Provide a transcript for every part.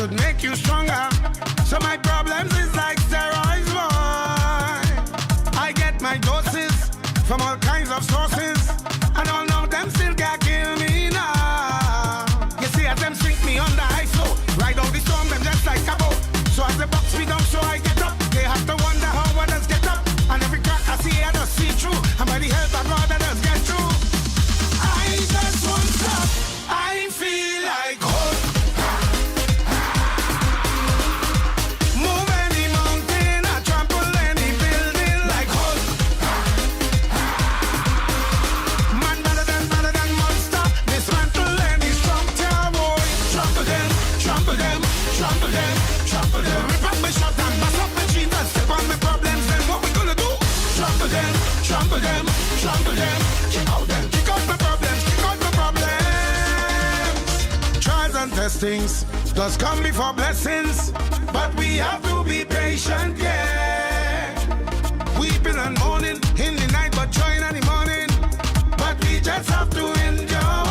should make you stronger. So my problems is like steroids, boy. I get my doses from all kinds of sources, and all of them still can't kill me now. You see, as them sink me under ice flow, ride out the storm, them just like a boat. So as they box me down, so I get up. They have to wonder how others get up. And every crack I see, I just see through. And by the help of God, I just get through. I just won't stop. I feel like hope. Move any mountain, I trample any building like hope. Man better than monster. Dismantle any strong tower, boy. Trample them, trample them, trample them, trample them. Rip up my shot and bust up my jeans and step on my problems. Then what we gonna do? Trample them, trample them, trample them. Kick out them, kick out my problems, kick out my problems. Trials and testings does come before blessings, but we have to be patient, yeah. Weeping and mourning in the night, but joy in the morning. But we just have to endure.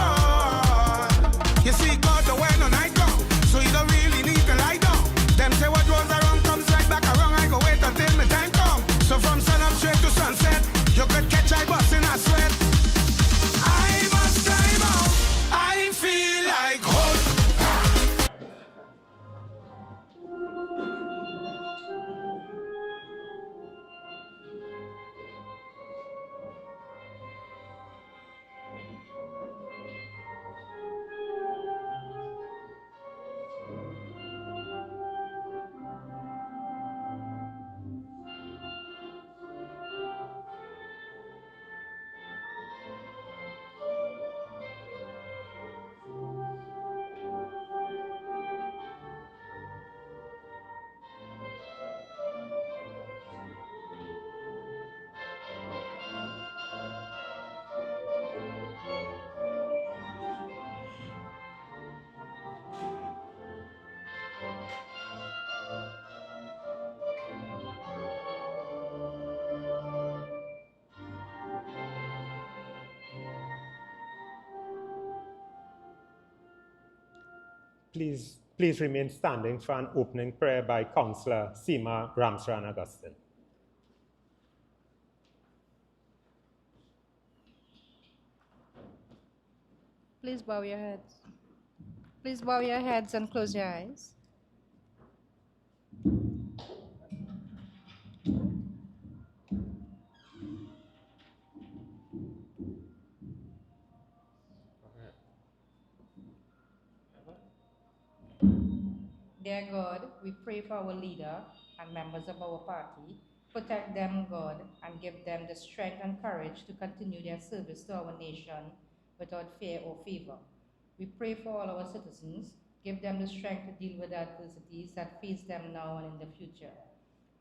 You see, God, the way no night go, so you don't really need to lie down. Them say what goes around comes right back around. I go wait until my time come. So from sun up straight to sunset, you could catch I bust in a sweat. I must climb out. I feel like hope. Please remain standing for an opening prayer by Councillor Seema Ramcharan Augustine. Please bow your heads. Please bow your heads and close your eyes. Dear God, we pray for our leader and members of our party. Protect them, God, and give them the strength and courage to continue their service to our nation without fear or favor. We pray for all our citizens. Give them the strength to deal with the adversities that face them now and in the future.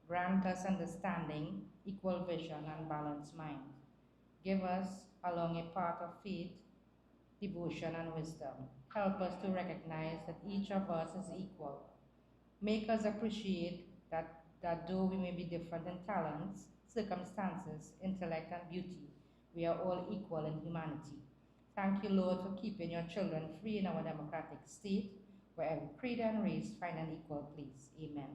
Grant us understanding, equal vision, and balanced mind. Give us along a path of faith, devotion, and wisdom. Help us to recognize that each of us is equal. Make us appreciate that though we may be different in talents, circumstances, intellect, and beauty, we are all equal in humanity. Thank you, Lord, for keeping your children free in our democratic state, where every creed and race find an equal place. Amen.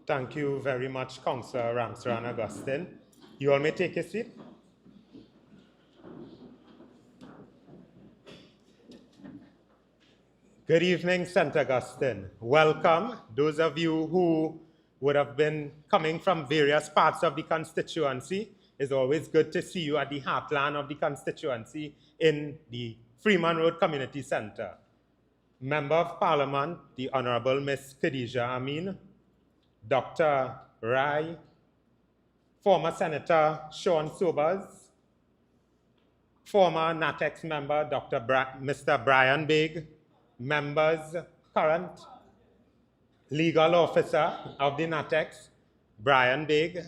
Thank you very much, Councillor Ramcharan Augustine. You all may take a seat. Good evening, St. Augustine. Welcome. Those of you who would have been coming from various parts of the constituency, it's always good to see you at the heartland of the constituency in the Freeman Road Community Center. Member of Parliament, the Honorable Miss Khadija Amin, Dr. Rai, former Senator Sean Sobers, former NATEX member, Mr. Brian Bigg, members, current legal officer of the NATEX, Brian Bigg,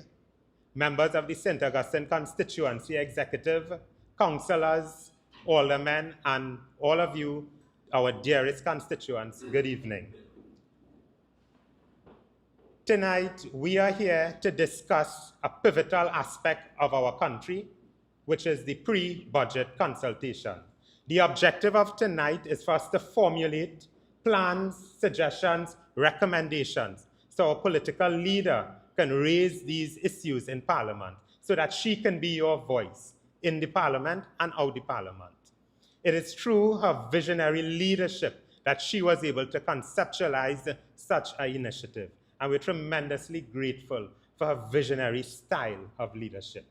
members of the St. Augustine Constituency Executive, councillors, aldermen, and all of you, our dearest constituents, good evening. Tonight, we are here to discuss a pivotal aspect of our country, which is the pre-budget consultation. The objective of tonight is for us to formulate plans, suggestions, recommendations, so our political leader can raise these issues in Parliament so that she can be your voice in the Parliament and out the Parliament. It is through her visionary leadership that she was able to conceptualize such an initiative, and we're tremendously grateful for her visionary style of leadership.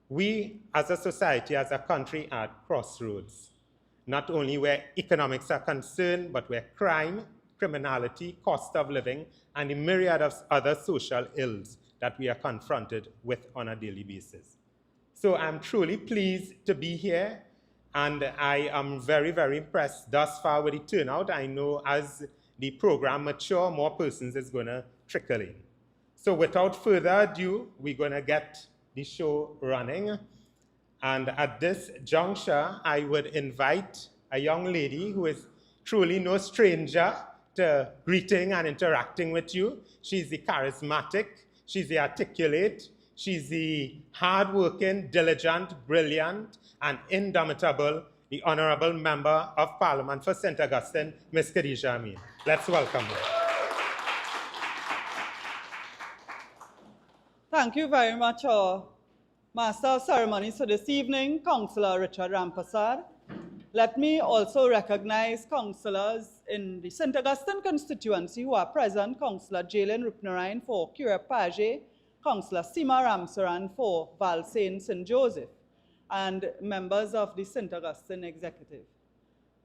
We, as a society, as a country, are at crossroads, not only where economics are concerned, but where crime, criminality, cost of living, and a myriad of other social ills that we are confronted with on a daily basis. So I'm truly pleased to be here, and I am very, very impressed thus far with the turnout. I know as the program matures, more persons is going to trickle in. So without further ado, we're going to get the show running. And at this juncture, I would invite a young lady who is truly no stranger to greeting and interacting with you. She's the charismatic, she's the articulate, she's the hardworking, diligent, brilliant, and indomitable, the Honorable Member of Parliament for St. Augustine, Ms. Khadija Amin. Let's welcome her. Thank you very much, Master of Ceremonies for this evening, Councillor Richard Rampasad. Let me also recognize councillors in the St. Augustine constituency who are present, Councillor Jalen Rupnarayan for Curragh Paget, Councillor Seema Ramsaran for Valsayn St. Joseph, and members of the St. Augustine Executive.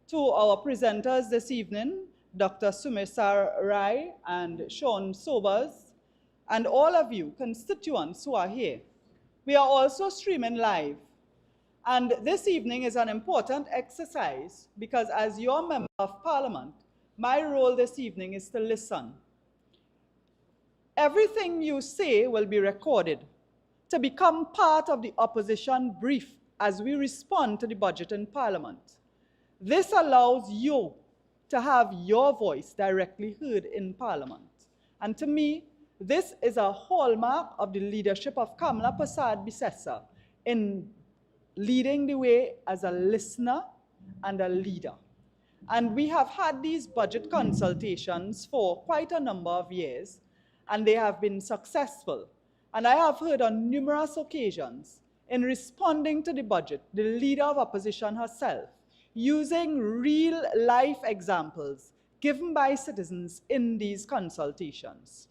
To our presenters this evening, Dr. Sumisar Rai and Sean Sobers, and all of you constituents who are here. We are also streaming live. And this evening is an important exercise because as your member of Parliament, my role this evening is to listen. Everything you say will be recorded to become part of the opposition brief as we respond to the budget in Parliament. This allows you to have your voice directly heard in Parliament. And to me, this is a hallmark of the leadership of Kamala Persad-Bissessar in leading the way as a listener and a leader. And we have had these budget consultations for quite a number of years, and they have been successful. And I have heard on numerous occasions, in responding to the budget, the leader of opposition herself, using real-life examples given by citizens in these consultations.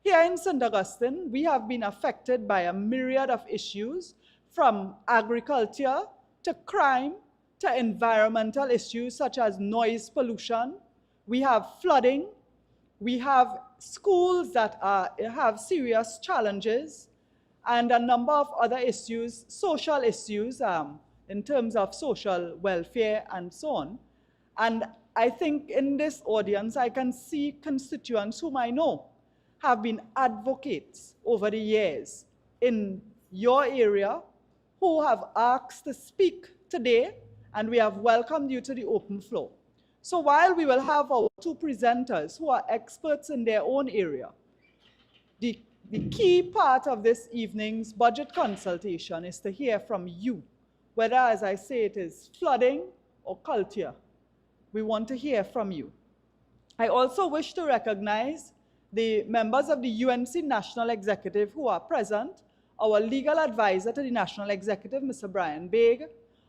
Here in St. Augustine, we have been affected by a myriad of issues, from agriculture to crime to environmental issues such as noise pollution. We have flooding. We have schools that have serious challenges, and a number of other issues, social issues in terms of social welfare and so on. And I think in this audience, I can see constituents whom I know have been advocates over the years in your area who have asked to speak today, and we have welcomed you to the open floor. So while we will have our two presenters who are experts in their own area, the key part of this evening's budget consultation is to hear from you, whether, as I say, it is flooding or culture. We want to hear from you. I also wish to recognize the members of the UNC National Executive who are present, our legal advisor to the National Executive, Mr. Brian Baig,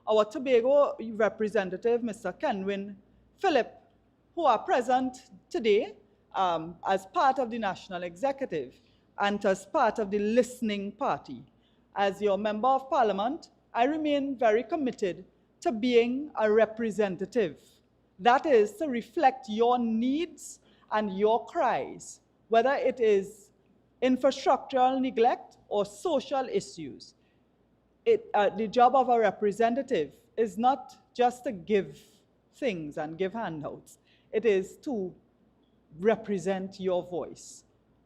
our Tobago representative, Mr. Kenwin Phillip, who are present today as part of the National Executive and as part of the listening party. As your member of Parliament, I remain very committed to being a representative. That is to reflect your needs and your cries, whether it is infrastructural neglect or social issues. The job of a representative is not just to give things and give handouts. It is to represent your voice,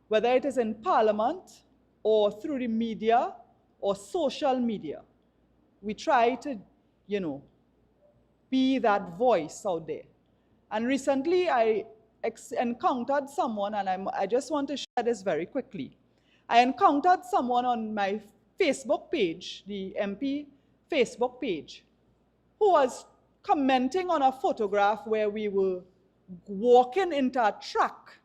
whether it is in Parliament or through the media or social media. We try to, be that voice out there. And recently I encountered someone, and I just want to share this very quickly. I encountered someone on my Facebook page, the MP Facebook page, who was commenting on a photograph where we were walking into a truck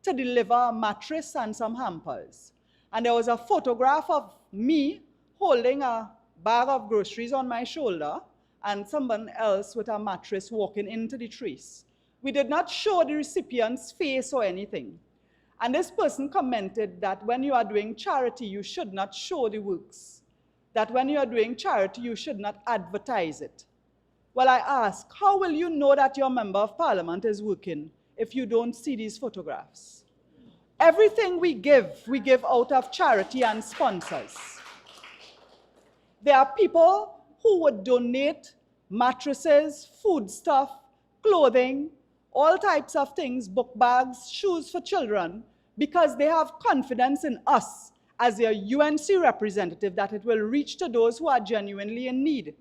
to deliver a mattress and some hampers. And there was a photograph of me holding a bag of groceries on my shoulder and someone else with a mattress walking into the trace. We did not show the recipient's face or anything. And this person commented that when you are doing charity, you should not show the works. That when you are doing charity, you should not advertise it. Well, I ask, how will you know that your member of parliament is working if you don't see these photographs? Everything we give out of charity and sponsors. There are people who would donate mattresses, foodstuff, clothing, all types of things, book bags, shoes for children, because they have confidence in us as their UNC representative that it will reach to those who are genuinely in need.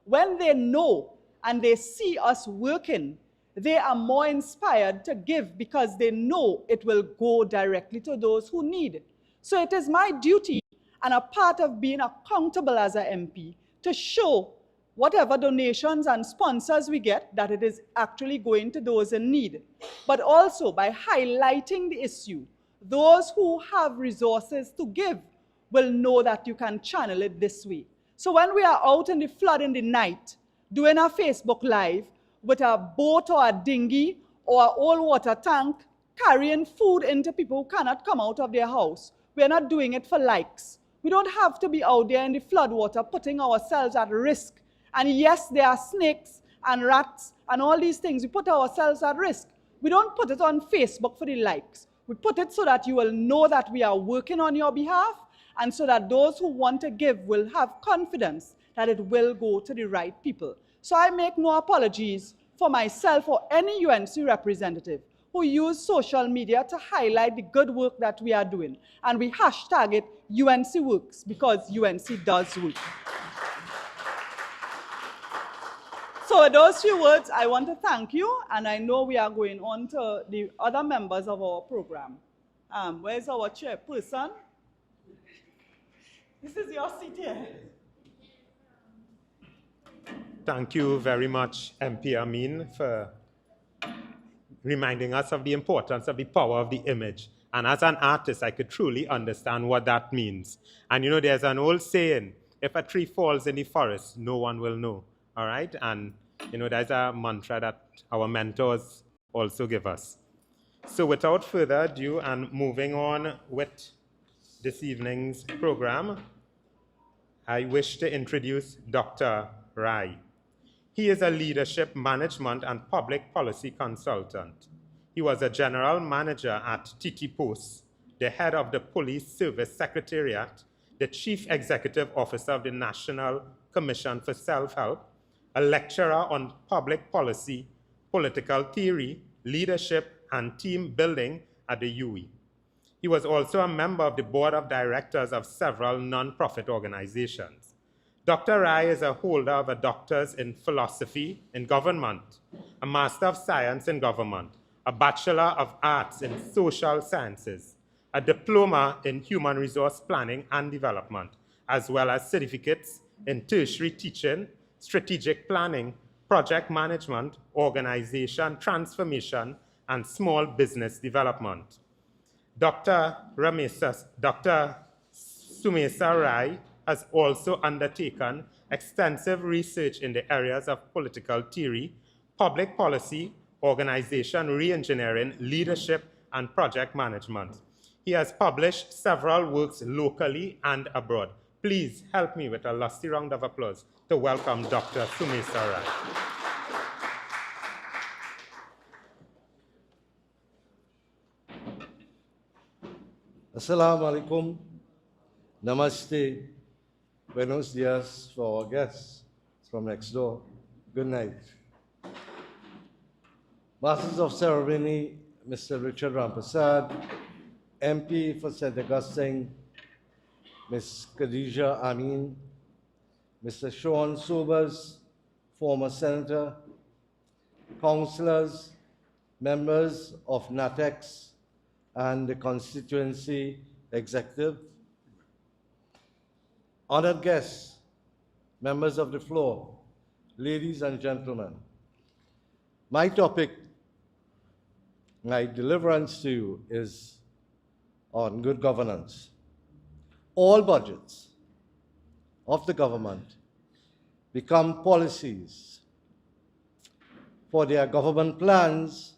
When they know and they see us working, they are more inspired to give because they know it will go directly to those who need. So it is my duty and a part of being accountable as an MP to show whatever donations and sponsors we get, that it is actually going to those in need. But also by highlighting the issue, those who have resources to give will know that you can channel it this way. So when we are out in the flood in the night, doing a Facebook Live with a boat or a dinghy or an old water tank, carrying food into people who cannot come out of their house, we are not doing it for likes. We don't have to be out there in the floodwater putting ourselves at risk. And yes, there are snakes and rats and all these things. We put ourselves at risk. We don't put it on Facebook for the likes. We put it so that you will know that we are working on your behalf and so that those who want to give will have confidence that it will go to the right people. So I make no apologies for myself or any UNC representative who use social media to highlight the good work that we are doing. And we hashtag it UNC Works because UNC does work. So with those few words, I want to thank you, and I know we are going on to the other members of our program. Where's our chairperson? This is your seat here. Thank you very much, MP Amin, for reminding us of the importance of the power of the image. And as an artist, I could truly understand what that means. And you know, there's an old saying, if a tree falls in the forest, no one will know. All right? And you know, there's a mantra that our mentors also give us. So without further ado, and moving on with this evening's program, I wish to introduce Dr. Rai. He is a leadership, management, and public policy consultant. He was a general manager at TT Post, the head of the Police Service Secretariat, the chief executive officer of the National Commission for Self-Help, a lecturer on public policy, political theory, leadership, and team building at the UE. He was also a member of the board of directors of several non-profit organizations. Dr. Rai is a holder of a doctor's in philosophy in government, a master of science in government, a bachelor of arts in social sciences, a diploma in human resource planning and development, as well as certificates in tertiary teaching, strategic planning, project management, organization transformation, and small business development. Dr. Sumesa Rai has also undertaken extensive research in the areas of political theory, public policy, organization re-engineering, leadership, and project management. He has published several works locally and abroad. Please help me with a lusty round of applause to welcome Dr. Sumesa Rai. Assalamu alaikum, namaste, buenos dias for our guests from next door. Good night. Masters of Ceremony, Mr. Richard Rampersad, MP for St. Augustine, Ms. Khadija Amin, Mr. Sean Sobers, former Senator, councillors, members of NATEX and the Constituency Executive, honored guests, members of the floor, ladies and gentlemen, my topic, my deliverance to you is on good governance. All budgets of the government become policies for their government plans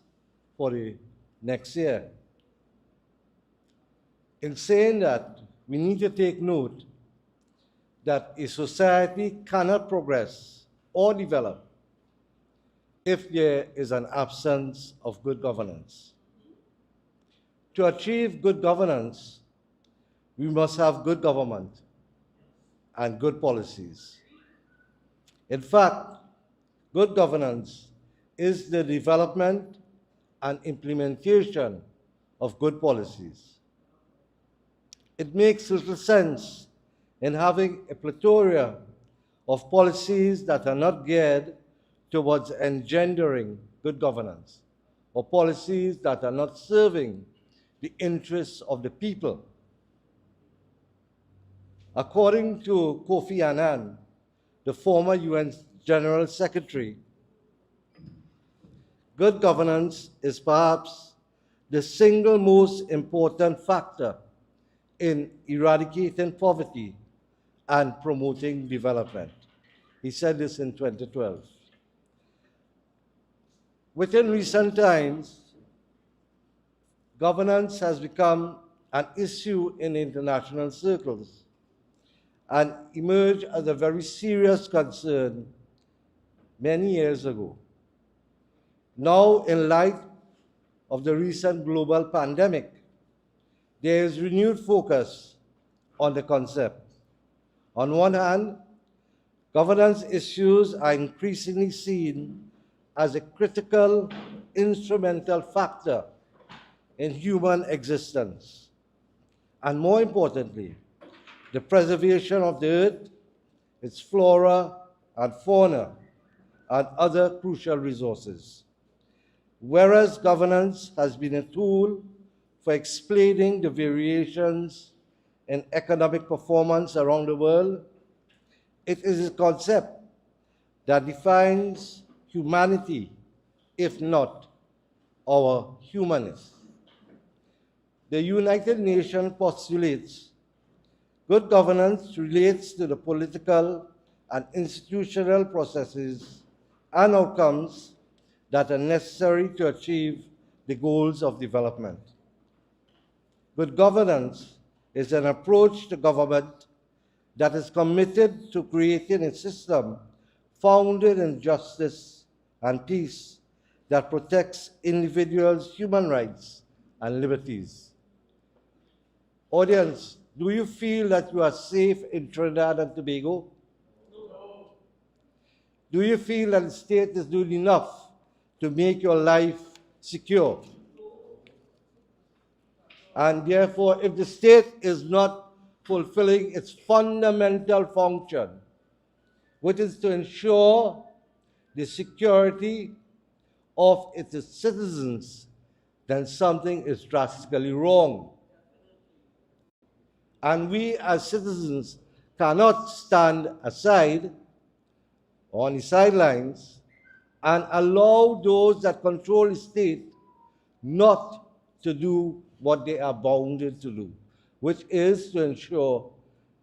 for the next year. In saying that, we need to take note that a society cannot progress or develop if there is an absence of good governance. To achieve good governance, we must have good government and good policies. In fact, good governance is the development and implementation of good policies. It makes little sense in having a plethora of policies that are not geared towards engendering good governance, or policies that are not serving the interests of the people. According to Kofi Annan, the former UN General Secretary, good governance is perhaps the single most important factor in eradicating poverty and promoting development. He said this in 2012. Within recent times, governance has become an issue in international circles and emerged as a very serious concern many years ago. Now, in light of the recent global pandemic, there is renewed focus on the concept. On one hand, governance issues are increasingly seen as a critical, instrumental factor in human existence, and more importantly, the preservation of the earth, its flora and fauna, and other crucial resources. Whereas governance has been a tool for explaining the variations in economic performance around the world, it is a concept that defines humanity, if not our humanness. The United Nations postulates good governance relates to the political and institutional processes and outcomes that are necessary to achieve the goals of development. Good governance is an approach to government that is committed to creating a system founded in justice and peace that protects individuals' human rights and liberties. Audience, do you feel that you are safe in Trinidad and Tobago? No. Do you feel that the state is doing enough to make your life secure? And therefore, if the state is not fulfilling its fundamental function, which is to ensure the security of its citizens, then something is drastically wrong. And we as citizens cannot stand aside on the sidelines and allow those that control the state not to do what they are bounded to do, which is to ensure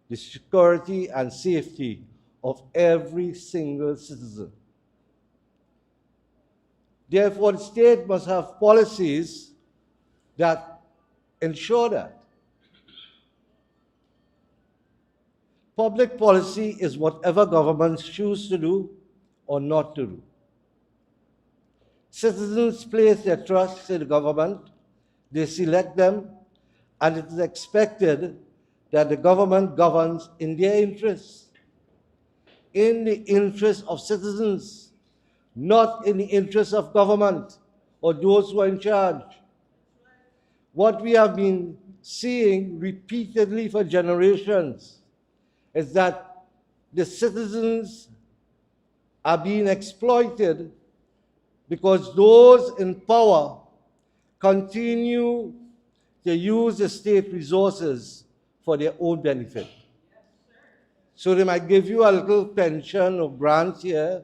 the security and safety of every single citizen. Therefore, the state must have policies that ensure that. Public policy is whatever governments choose to do or not to do. Citizens place their trust in the government, they select them, and it is expected that the government governs in their interests, in the interests of citizens, not in the interests of government or those who are in charge. What we have been seeing repeatedly for generations is that the citizens are being exploited because those in power continue to use the state resources for their own benefit. So they might give you a little pension or grant here,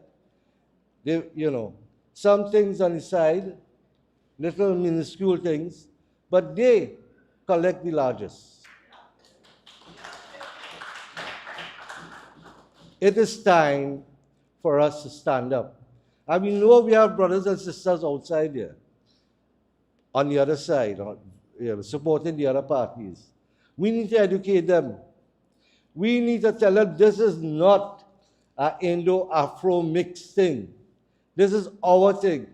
Some things on the side, little minuscule things, but they collect the largest. It is time for us to stand up. And we know we have brothers and sisters outside here, on the other side, supporting the other parties. We need to educate them. We need to tell them this is not an Indo-Afro mixed thing. This is our thing.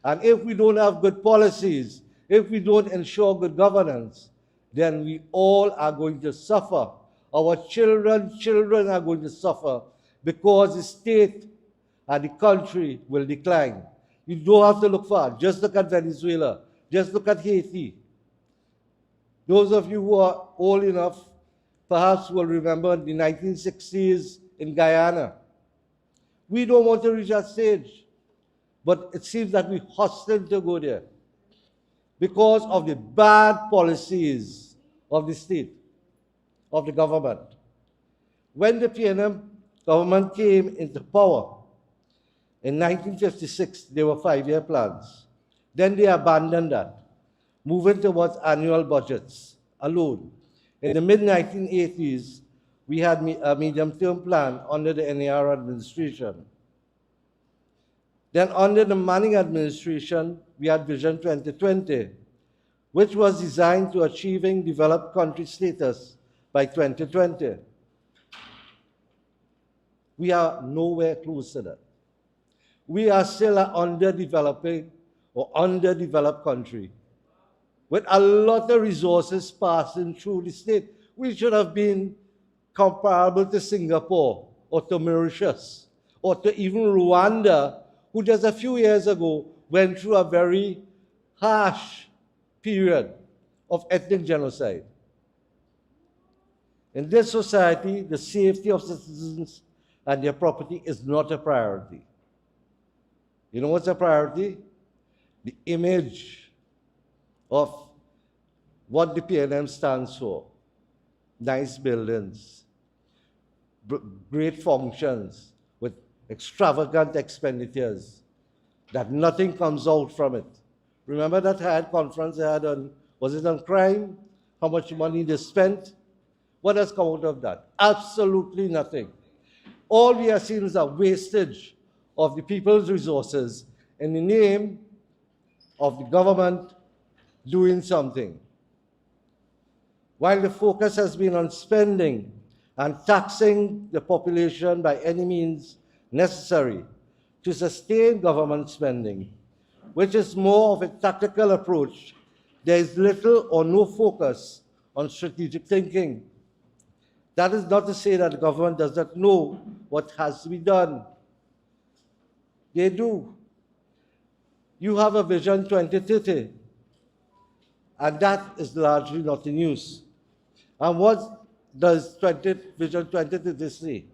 And if we don't have good policies, if we don't ensure good governance, then we all are going to suffer. Our children are going to suffer because the state and the country will decline. You don't have to look far. Just look at Venezuela. Just look at Haiti. Those of you who are old enough perhaps will remember the 1960s in Guyana. We don't want to reach that stage, but it seems that we're hostile to go there because of the bad policies of the state, of the government. When the PNM government came into power in 1956, there were 5-year plans. Then they abandoned that, moving towards annual budgets alone. In the mid-1980s, we had a medium-term plan under the NAR administration. Then under the Manning administration, we had Vision 2020, which was designed to achieving developed country status by 2020. We are nowhere close to that. We are still an underdeveloping or underdeveloped country with a lot of resources passing through the state. We should have been comparable to Singapore or to Mauritius or to even Rwanda, who just a few years ago went through a very harsh period of ethnic genocide. In this society, the safety of citizens and their property is not a priority. You know what's a priority? The image of what the PNM stands for. Nice buildings, great functions with extravagant expenditures, that nothing comes out from it. Remember that conference they had on, was it on crime? How much money they spent? What has come out of that? Absolutely nothing. All we are seeing is a wastage of the people's resources in the name of the government doing something. While the focus has been on spending and taxing the population by any means necessary to sustain government spending, which is more of a tactical approach, there is little or no focus on strategic thinking. That is not to say that the government does not know what has to be done. They do. You have a Vision 2030, and that is largely not in use. And what does Vision 2030 say?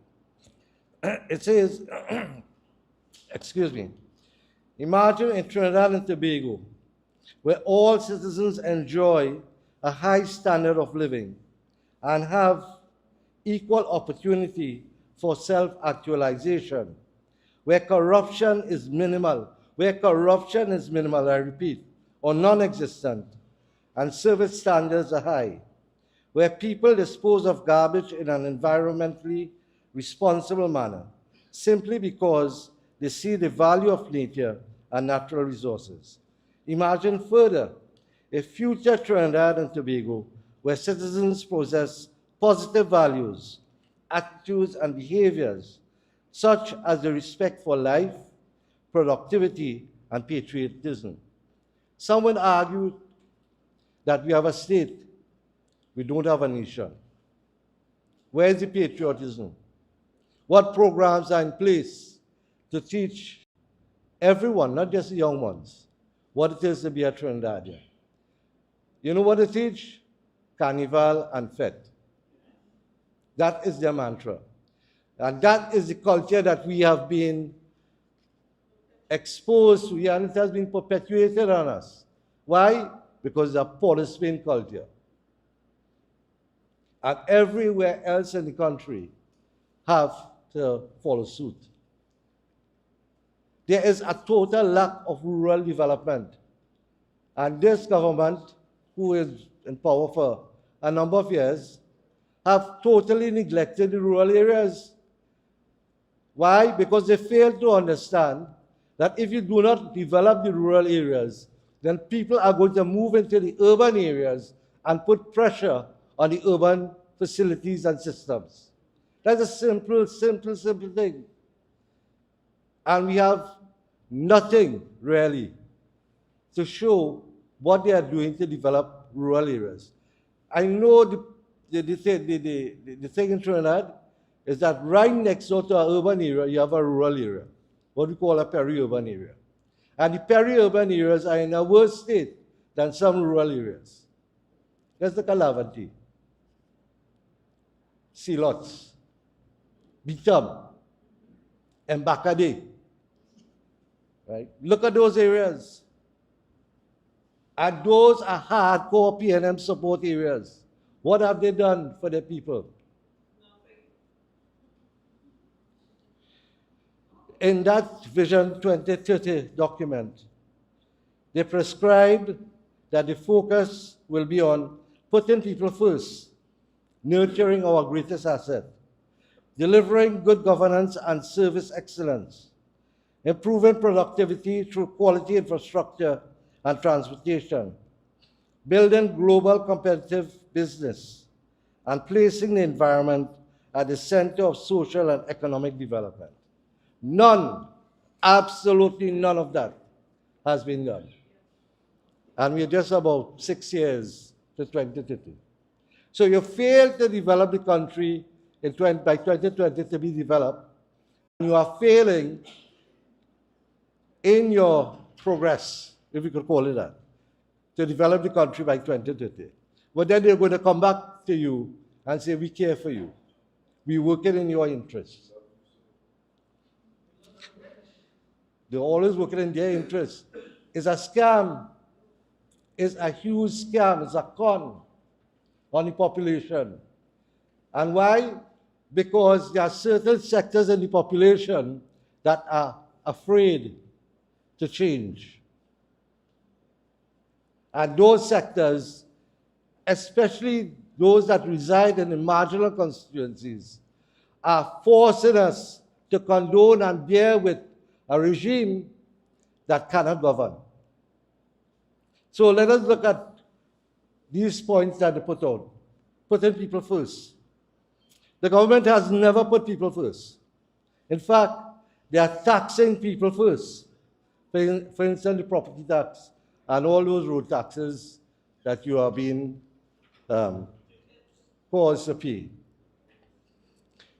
It says, excuse me, imagine in Trinidad and Tobago, where all citizens enjoy a high standard of living and have equal opportunity for self-actualization, where corruption is minimal, I repeat, or non-existent, and service standards are high, where people dispose of garbage in an environmentally responsible manner, simply because they see the value of nature and natural resources. Imagine further a future Trinidad and Tobago where citizens possess positive values, attitudes, and behaviors, such as the respect for life, productivity, and patriotism. Some would argue that we have a state, we don't have a nation. Where is the patriotism? What programs are in place to teach everyone, not just the young ones, what it is to be a Trinidadian? You know what they teach? Carnival and fete. That is their mantra. And that is the culture that we have been exposed to, and it has been perpetuated on us. Why? Because it's a police-spin culture. And everywhere else in the country have to follow suit. there is a total lack of rural development. And this government, who is in power for a number of years, have totally neglected the rural areas. Why? Because they fail to understand that if you do not develop the rural areas, then people are going to move into the urban areas and put pressure on the urban facilities and systems. That's a simple thing. And we have nothing really to show what they are doing to develop rural areas. I know the thing in Trinidad is that right next door to an urban area, you have a rural area, what we call a peri-urban area. And the peri-urban areas are in a worse state than some rural areas. Let's look at Laventille, Silots, Bitam, and Bakade. Right? Look at those areas. And those are hardcore PNM support areas. What have they done for their people? In that Vision 2030 document, they prescribed that the focus will be on putting people first, nurturing our greatest asset, delivering good governance and service excellence, improving productivity through quality infrastructure and transportation, building global competitive business, and placing the environment at the center of social and economic development. None, absolutely none of that has been done. And we're just about 6 years to 2030. So you fail to develop the country by 2020 to be developed. You are failing in your progress, if we could call it that, to develop the country by 2030. But then they're going to come back to you and say, we care for you. We're working in your interests. They're always working in their interests. It's a scam. It's a huge scam. It's a con on the population. And why? Because there are certain sectors in the population that are afraid to change. And those sectors, especially those that reside in the marginal constituencies, are forcing us to condone and bear with a regime that cannot govern. So let us look at these points that they put out. Putting people first. The government has never put people first. In fact, they are taxing people first. For instance, the property tax and all those road taxes that you are being caused to pay.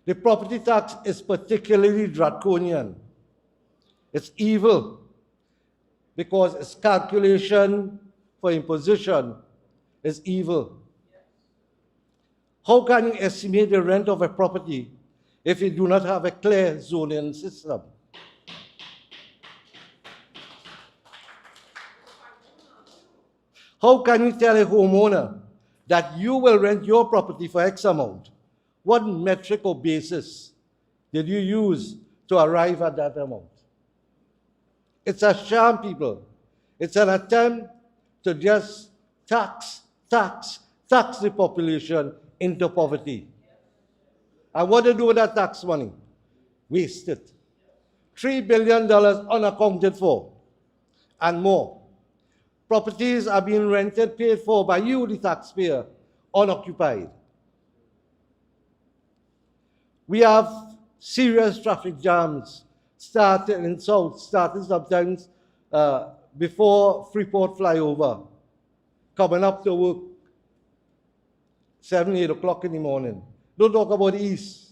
The property tax is particularly draconian. It's evil because its calculation for imposition is evil. How can you estimate the rent of a property if you do not have a clear zoning system? How can you tell a homeowner that you will rent your property for X amount? What metric or basis did you use to arrive at that amount? It's a sham, people. It's an attempt to just tax the population into poverty. And what do they do with that tax money? Waste it. $3 billion unaccounted for and more. Properties are being rented, paid for by you, the taxpayer, unoccupied. We have serious traffic jams starting in South, starting sometimes before Freeport flyover, coming up to work 7, 8 o'clock in the morning. Don't talk about the East.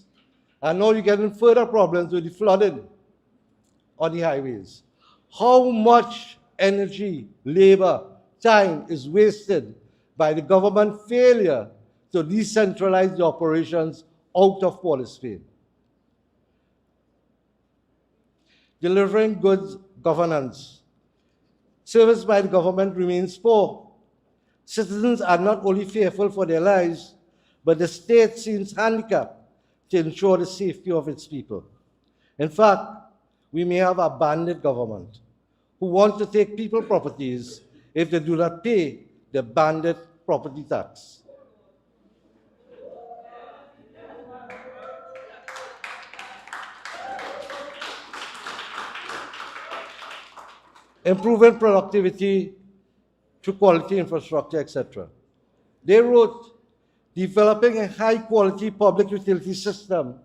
And now you're getting further problems with the flooding on the highways. How much energy, labor, time is wasted by the government failure to decentralize the operations out of Port of Spain. Delivering good governance. Service by the government remains poor. Citizens are not only fearful for their lives, but the state seems handicapped to ensure the safety of its people. In fact, we may have a bandit government who want to take people properties if they do not pay the bandit property tax. Improving productivity through quality infrastructure, etc. They wrote, developing a high-quality public utility system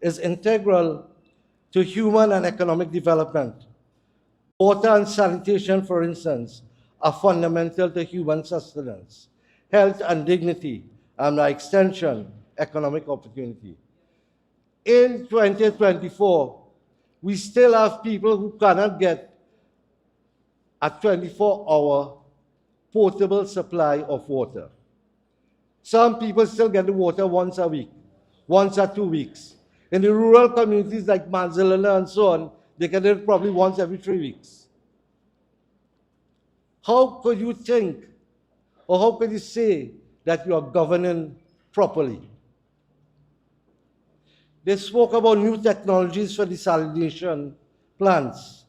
is integral to human and economic development. Water and sanitation, for instance, are fundamental to human sustenance, health and dignity, and by extension, economic opportunity. In 2024, we still have people who cannot get a 24-hour potable supply of water. Some people still get the water once a week, once or 2 weeks. In the rural communities like Manzalina and so on, they get it probably once every 3 weeks. How could you think, or how could you say that you are governing properly? They spoke about new technologies for desalination plants,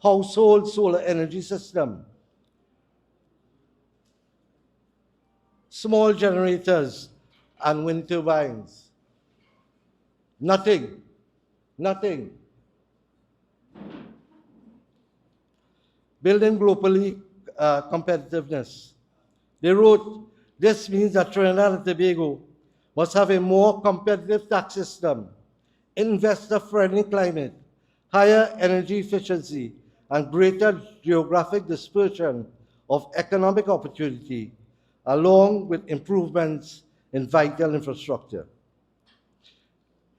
household solar energy system, small generators and wind turbines. Nothing. Building globally competitiveness. They wrote, this means that Trinidad and Tobago must have a more competitive tax system, investor-friendly climate, higher energy efficiency, and greater geographic dispersion of economic opportunity, along with improvements in vital infrastructure.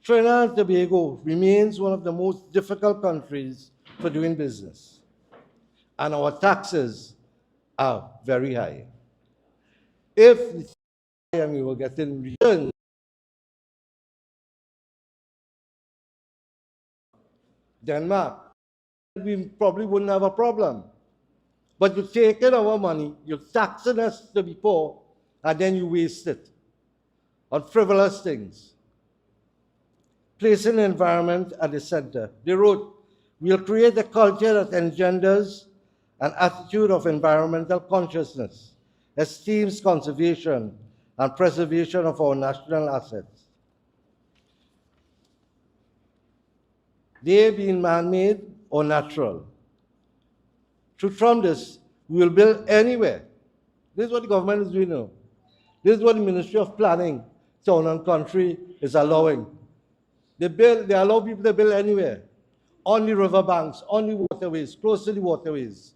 Trinidad and Tobago remains one of the most difficult countries for doing business, and our taxes are very high. If we will get in return, Denmark, we probably wouldn't have a problem. But you take in our money, you're taxing us to be poor, and then you waste it on frivolous things. Placing the environment at the center. They wrote, we'll create a culture that engenders an attitude of environmental consciousness, esteems conservation and preservation of our national assets. They being man-made or natural. From this, we will build anywhere. This is what the government is doing now. This is what the Ministry of Planning, Town and Country is allowing. They allow people to build anywhere. On the riverbanks, on the waterways, close to the waterways.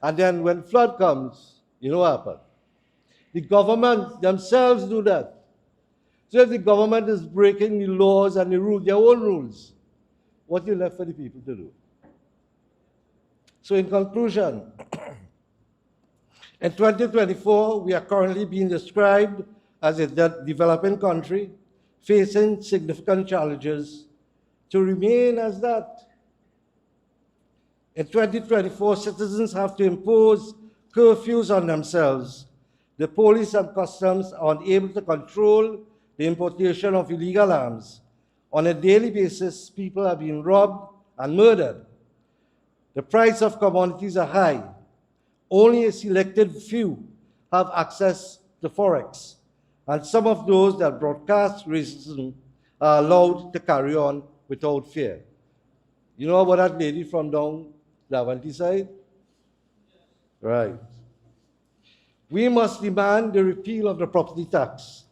And then when flood comes, you know what happens? The government themselves do that. So if the government is breaking the laws and the rules, their own rules, what you left for the people to do? So in conclusion, in 2024, we are currently being described as a developing country facing significant challenges to remain as that. In 2024, citizens have to impose curfews on themselves. The police and customs are unable to control the importation of illegal arms. On a daily basis, people are being robbed and murdered. The price of commodities are high. Only a selected few have access to Forex, and some of those that broadcast racism are allowed to carry on without fear. You know about that lady from down the Avanti side? Right. We must demand the repeal of the property tax.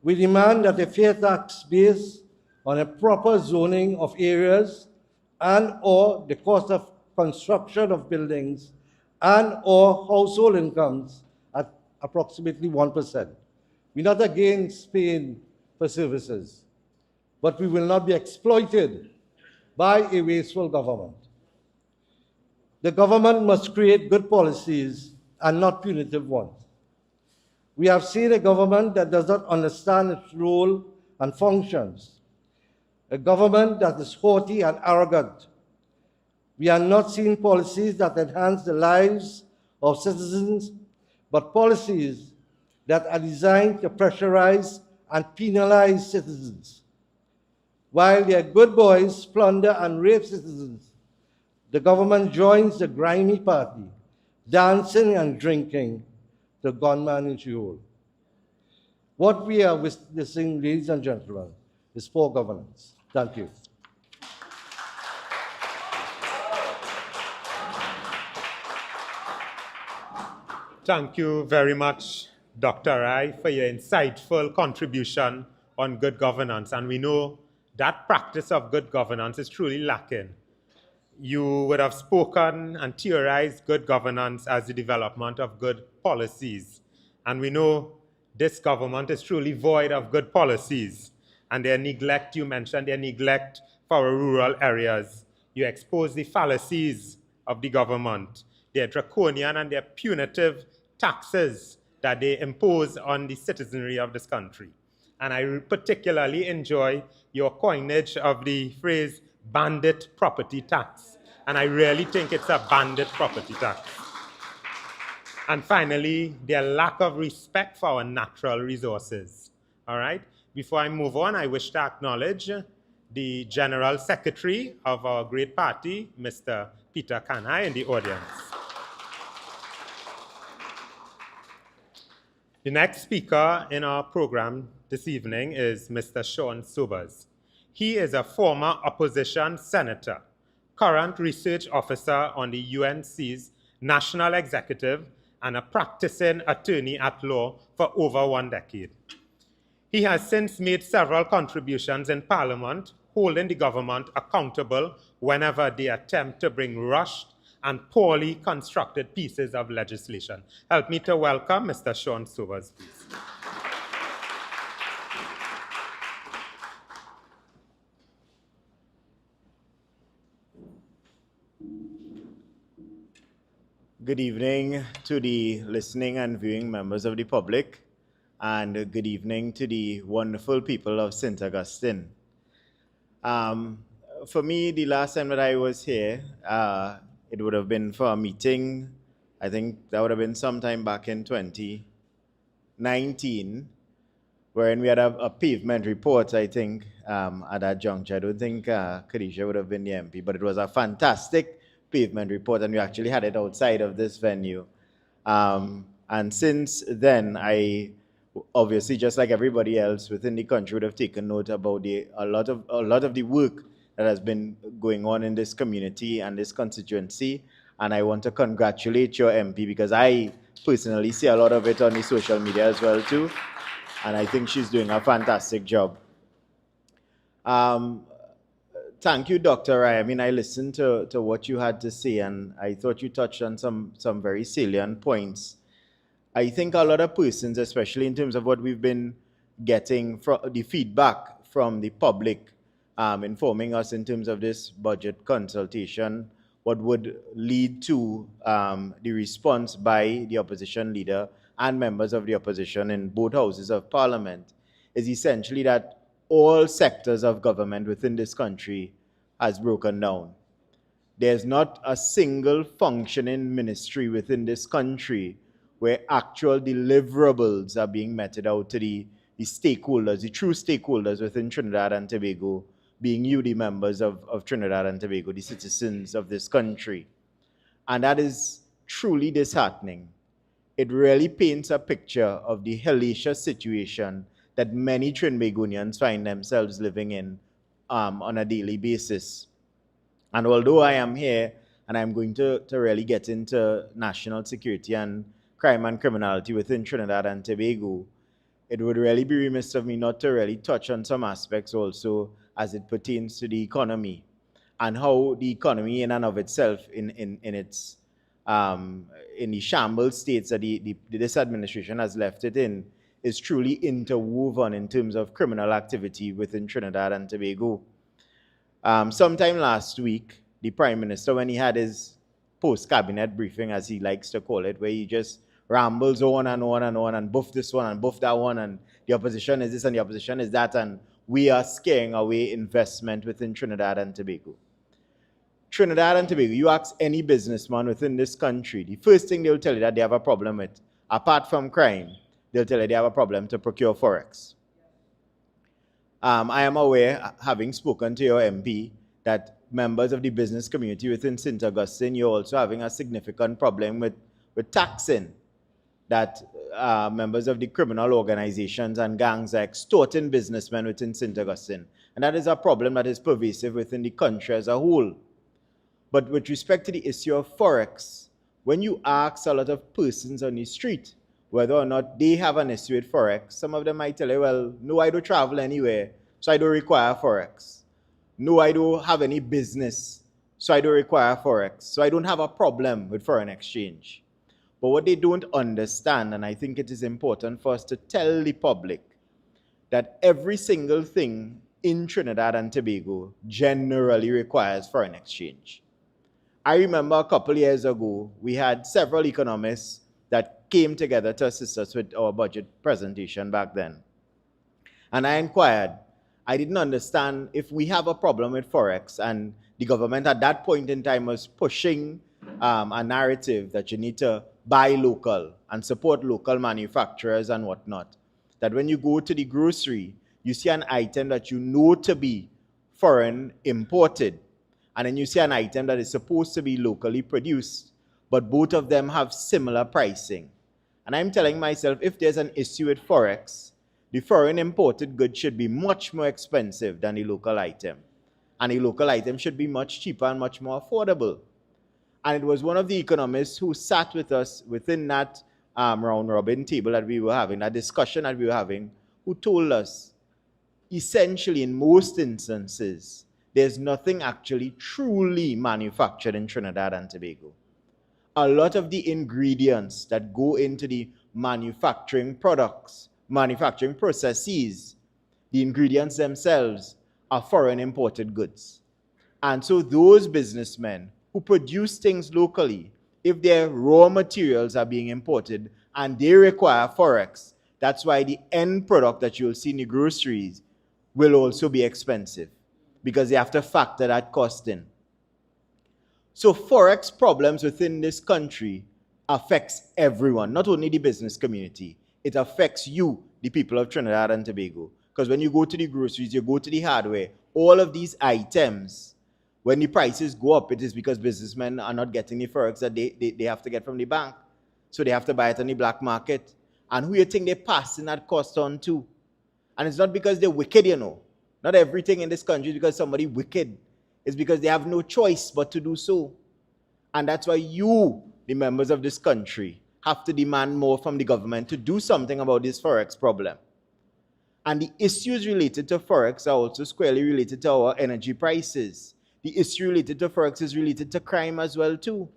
We demand that a fair tax based on a proper zoning of areas and or the cost of construction of buildings and or household incomes at approximately 1%. We're not against paying for services, but we will not be exploited by a wasteful government. The government must create good policies and not punitive ones. We have seen a government that does not understand its role and functions, a government that is haughty and arrogant. We are not seeing policies that enhance the lives of citizens, but policies that are designed to pressurize and penalize citizens. While their good boys plunder and rape citizens, the government joins the grimy party, dancing and drinking the gunman in Sheol. What we are witnessing, ladies and gentlemen, is poor governance. Thank you. Thank you very much, Dr. Rai, for your insightful contribution on good governance. And we know that practice of good governance is truly lacking. You would have spoken and theorized good governance as the development of good policies. And we know this government is truly void of good policies. And their neglect, you mentioned their neglect for our rural areas. You expose the fallacies of the government, their draconian and their punitive taxes that they impose on the citizenry of this country. And I particularly enjoy your coinage of the phrase bandit property tax. And I really think it's a bandit property tax. And finally, their lack of respect for our natural resources. All right? Before I move on, I wish to acknowledge the General Secretary of our great party, Mr. Peter Kanai, in the audience. The next speaker in our program this evening is Mr. Sean Sobers. He is a former opposition senator, current research officer on the UNC's national executive, and a practicing attorney at law for over 1 decade. He has since made several contributions in Parliament, holding the government accountable whenever they attempt to bring rushed and poorly constructed pieces of legislation. Help me to welcome Mr. Sean Sobers, please. Good evening to the listening and viewing members of the public, and good evening to the wonderful people of St. Augustine. For me, the last time that I was here, it would have been for a meeting. I think that would have been sometime back in 2019, wherein we had a pavement report, I think, at that juncture. I don't think Khadija would have been the MP, but it was a fantastic pavement report, and we actually had it outside of this venue. And since then, I obviously, just like everybody else within the country, would have taken note about a lot of the work that has been going on in this community and this constituency. And I want to congratulate your MP, because I personally see a lot of it on the social media as well too. And I think she's doing a fantastic job. Thank you, Dr. Rai. I mean, I listened to what you had to say, and I thought you touched on some very salient points. I think a lot of persons, especially in terms of what we've been getting from the feedback from the public, informing us in terms of this budget consultation, what would lead to the response by the opposition leader and members of the opposition in both houses of parliament, is essentially that all sectors of government within this country has broken down. There's not a single functioning ministry within this country where actual deliverables are being meted out to the stakeholders, the true stakeholders within Trinidad and Tobago, being you, the members of Trinidad and Tobago, the citizens of this country. And that is truly disheartening. It really paints a picture of the hellacious situation that many Trinbagonians find themselves living in on a daily basis. And although I am here and I'm going to really get into national security and crime and criminality within Trinidad and Tobago, it would really be remiss of me not to really touch on some aspects also as it pertains to the economy, and how the economy in and of itself in the shambles states that this administration has left it in is truly interwoven in terms of criminal activity within Trinidad and Tobago. Sometime last week, the Prime Minister, when he had his post-cabinet briefing, as he likes to call it, where he just rambles on and on and on and buff this one and buff that one, and the opposition is this and the opposition is that, and we are scaring away investment within Trinidad and Tobago. Trinidad and Tobago, you ask any businessman within this country, the first thing they'll tell you that they have a problem with, apart from crime, they'll tell you they have a problem to procure forex. I am aware, having spoken to your MP, that members of the business community within St. Augustine, you're also having a significant problem with taxing, that members of the criminal organizations and gangs are extorting businessmen within St. Augustine. And that is a problem that is pervasive within the country as a whole. But with respect to the issue of Forex, when you ask a lot of persons on the street whether or not they have an issue with Forex, some of them might tell you, well, no, I don't travel anywhere, so I don't require Forex. No, I don't have any business, so I don't require Forex. So I don't have a problem with foreign exchange. But what they don't understand, and I think it is important for us to tell the public, that every single thing in Trinidad and Tobago generally requires foreign exchange. I remember a couple years ago, we had several economists that came together to assist us with our budget presentation back then. And I inquired, I didn't understand if we have a problem with Forex, and the government at that point in time was pushing a narrative that you need to buy local and support local manufacturers and whatnot. That when you go to the grocery, you see an item that you know to be foreign imported, and then you see an item that is supposed to be locally produced, but both of them have similar pricing. And I'm telling myself, if there's an issue with Forex, the foreign imported good should be much more expensive than the local item. And the local item should be much cheaper and much more affordable. And it was one of the economists who sat with us within that round robin table that we were having, that discussion that we were having, who told us, essentially in most instances, there's nothing actually truly manufactured in Trinidad and Tobago. A lot of the ingredients that go into the manufacturing products, manufacturing processes, the ingredients themselves are foreign imported goods. And so those businessmen who produce things locally, if their raw materials are being imported and they require Forex, that's why the end product that you'll see in the groceries will also be expensive, because they have to factor that cost in. So Forex problems within this country affects everyone, not only the business community. It affects you, the people of Trinidad and Tobago. Because when you go to the groceries, you go to the hardware, all of these items, when the prices go up, it is because businessmen are not getting the Forex that they have to get from the bank. So they have to buy it on the black market. And who you think they're passing that cost on to? And it's not because they're wicked, you know. Not everything in this country is because somebody wicked. It's because they have no choice but to do so. And that's why you, the members of this country, have to demand more from the government to do something about this Forex problem. And the issues related to Forex are also squarely related to our energy prices. The issue related to Forex is related to crime as well too.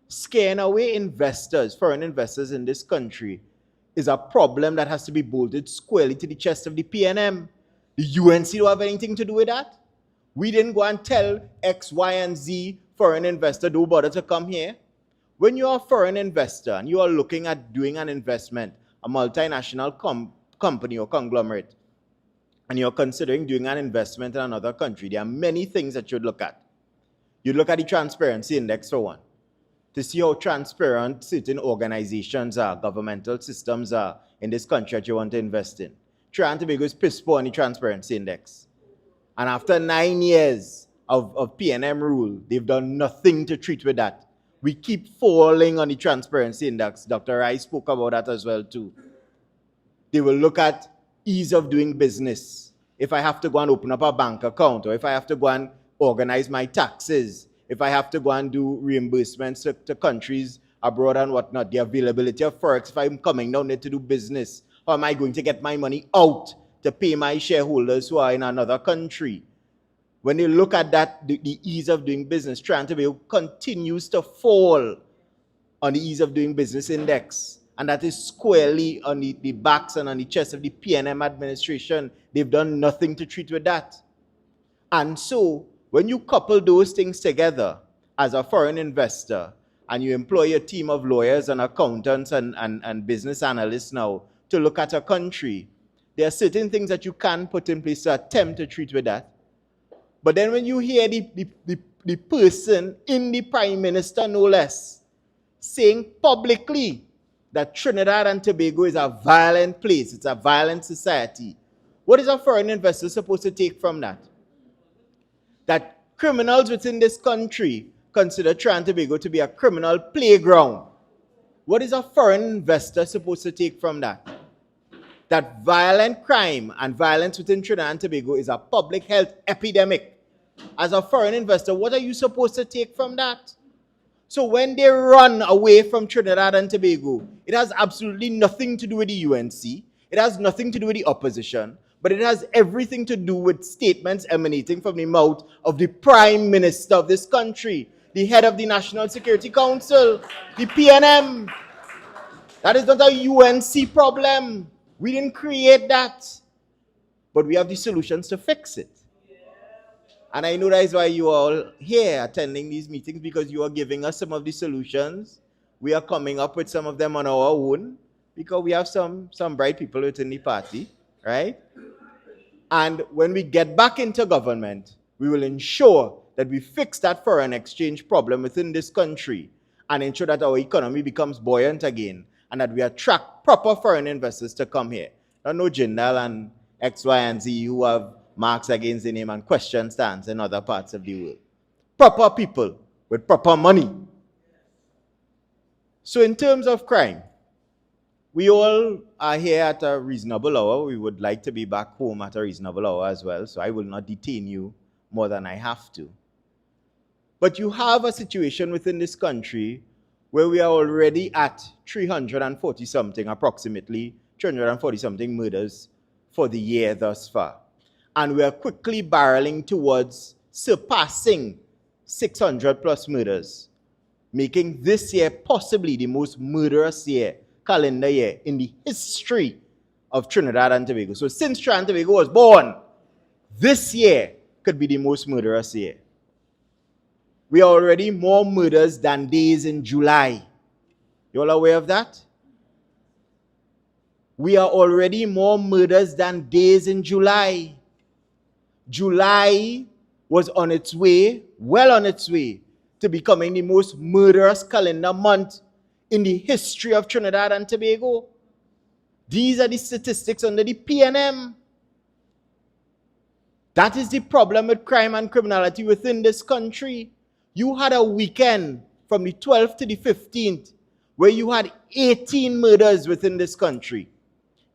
Scaring away investors, foreign investors in this country, is a problem that has to be bolted squarely to the chest of the PNM. The UNC don't have anything to do with that. We didn't go and tell X, Y, and Z foreign investor, don't bother to come here. When you're a foreign investor and you are looking at doing an investment, a multinational company or conglomerate, and you're considering doing an investment in another country, there are many things that you'd look at. You'd look at the transparency index for one, to see how transparent certain organizations are, governmental systems are in this country that you want to invest in. Trinidad and Tobago is pissed poor on the transparency index. And after 9 years of PNM rule, they've done nothing to treat with that. We keep falling on the transparency index. Dr. Rice spoke about that as well too. They will look at ease of doing business. If I have to go and open up a bank account, or if I have to go and organize my taxes, if I have to go and do reimbursements to countries abroad and whatnot, the availability of Forex, if I'm coming down there to do business, how am I going to get my money out to pay my shareholders who are in another country? When they look at that, the ease of doing business, Trinidad and Tobago continues to fall on the ease of doing business index. And that is squarely on the backs and on the chest of the PNM administration. They've done nothing to treat with that. And so, when you couple those things together as a foreign investor, and you employ a team of lawyers and accountants and business analysts now to look at a country, there are certain things that you can put in place to attempt to treat with that. But then when you hear the person in the Prime Minister, no less, saying publicly that Trinidad and Tobago is a violent place, it's a violent society, what is a foreign investor supposed to take from that? That Criminals within this country consider Trinidad and Tobago to be a criminal playground. What is a foreign investor supposed to take from that? That violent crime and violence within Trinidad and Tobago is a public health epidemic. As a foreign investor, what are you supposed to take from that? So when they run away from Trinidad and Tobago, it has absolutely nothing to do with the UNC. It has nothing to do with the opposition, but it has everything to do with statements emanating from the mouth of the Prime Minister of this country, the head of the National Security Council, the PNM. That is not a UNC problem. We didn't create that, but we have the solutions to fix it. And I know that is why you are all here attending these meetings, because you are giving us some of the solutions. We are coming up with some of them on our own, because we have some bright people within the party, right? And when we get back into government, we will ensure that we fix that foreign exchange problem within this country and ensure that our economy becomes buoyant again and that we attract proper foreign investors to come here. Not no Jindal and X, Y, and Z who have marks against the name and question stands in other parts of the world. Proper people with proper money. So in terms of crime, we all are here at a reasonable hour. We would like to be back home at a reasonable hour as well, so I will not detain you more than I have to. But you have a situation within this country where we are already at 340-something, approximately 340-something murders for the year thus far. And we are quickly barreling towards surpassing 600 plus murders, making this year possibly the most murderous calendar year in the history of Trinidad and Tobago. So since Trinidad and Tobago was born, this year could be the most murderous year. We are already more murders than days in July. You all aware of that? We are already more murders than days in July. July was on its way, well on its way, to becoming the most murderous calendar month in the history of Trinidad and Tobago. These are the statistics under the PNM. That is the problem with crime and criminality within this country. You had a weekend from the 12th to the 15th where you had 18 murders within this country.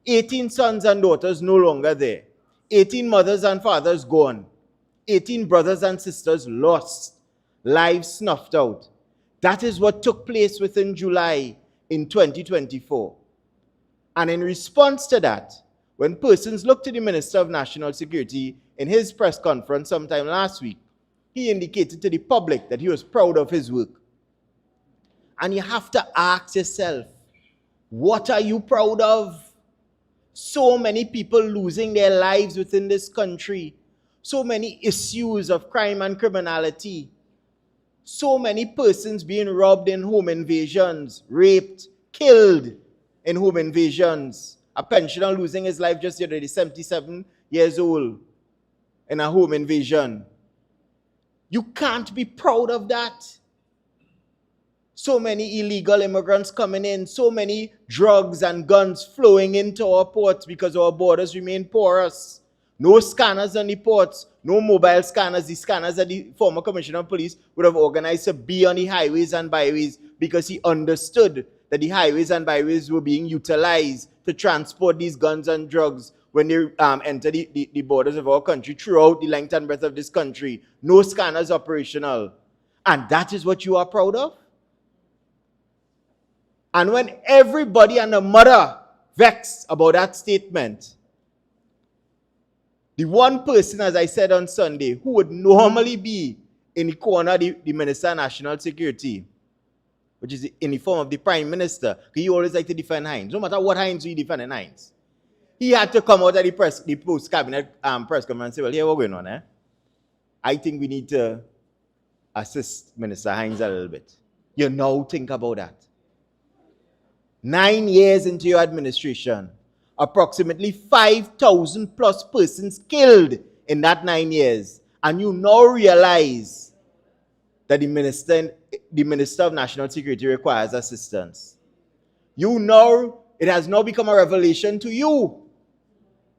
18 sons and daughters no longer there. 18 mothers and fathers gone. 18 brothers and sisters lost. Lives snuffed out. That is what took place within July in 2024. And in response to that, when persons looked to the Minister of National Security in his press conference sometime last week, he indicated to the public that he was proud of his work. And you have to ask yourself, what are you proud of? So many people losing their lives within this country. So many issues of crime and criminality. So many persons being robbed in home invasions, raped, killed in home invasions. A pensioner losing his life just yesterday, 77 years old, in a home invasion. You can't be proud of that. So many illegal immigrants coming in, so many drugs and guns flowing into our ports because our borders remain porous. No scanners on the ports, no mobile scanners. The scanners that the former commissioner of police would have organized to be on the highways and byways because he understood that the highways and byways were being utilized to transport these guns and drugs when they enter the borders of our country throughout the length and breadth of this country. No scanners operational. And that is what you are proud of? And when everybody and the mother vexed about that statement, the one person, as I said on Sunday, who would normally be in the corner of the Minister of National Security, which is in the form of the Prime Minister, because he always like to defend Hines. No matter what Hines we defend Hines. He had to come out of the post-cabinet press conference and say, well, here what's going on, I think we need to assist Minister Hines a little bit. You now think about that. 9 years into your administration, approximately 5,000 plus persons killed in that 9 years. And you now realize that the Minister of National Security requires assistance. It has now become a revelation to you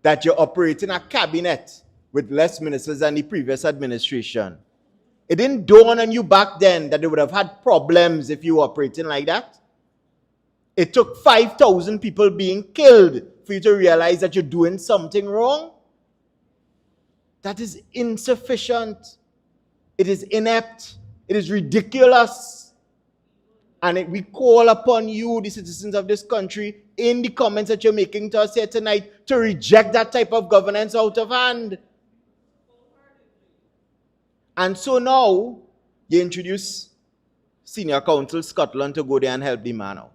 that you're operating a cabinet with less ministers than the previous administration. It didn't dawn on you back then that they would have had problems if you were operating like that. It took 5,000 people being killed for you to realize that you're doing something wrong. That is insufficient. It is inept. It is ridiculous. And we call upon you, the citizens of this country, in the comments that you're making to us here tonight, to reject that type of governance out of hand. And so now, you introduce Senior Counsel Scotland to go there and help the man out.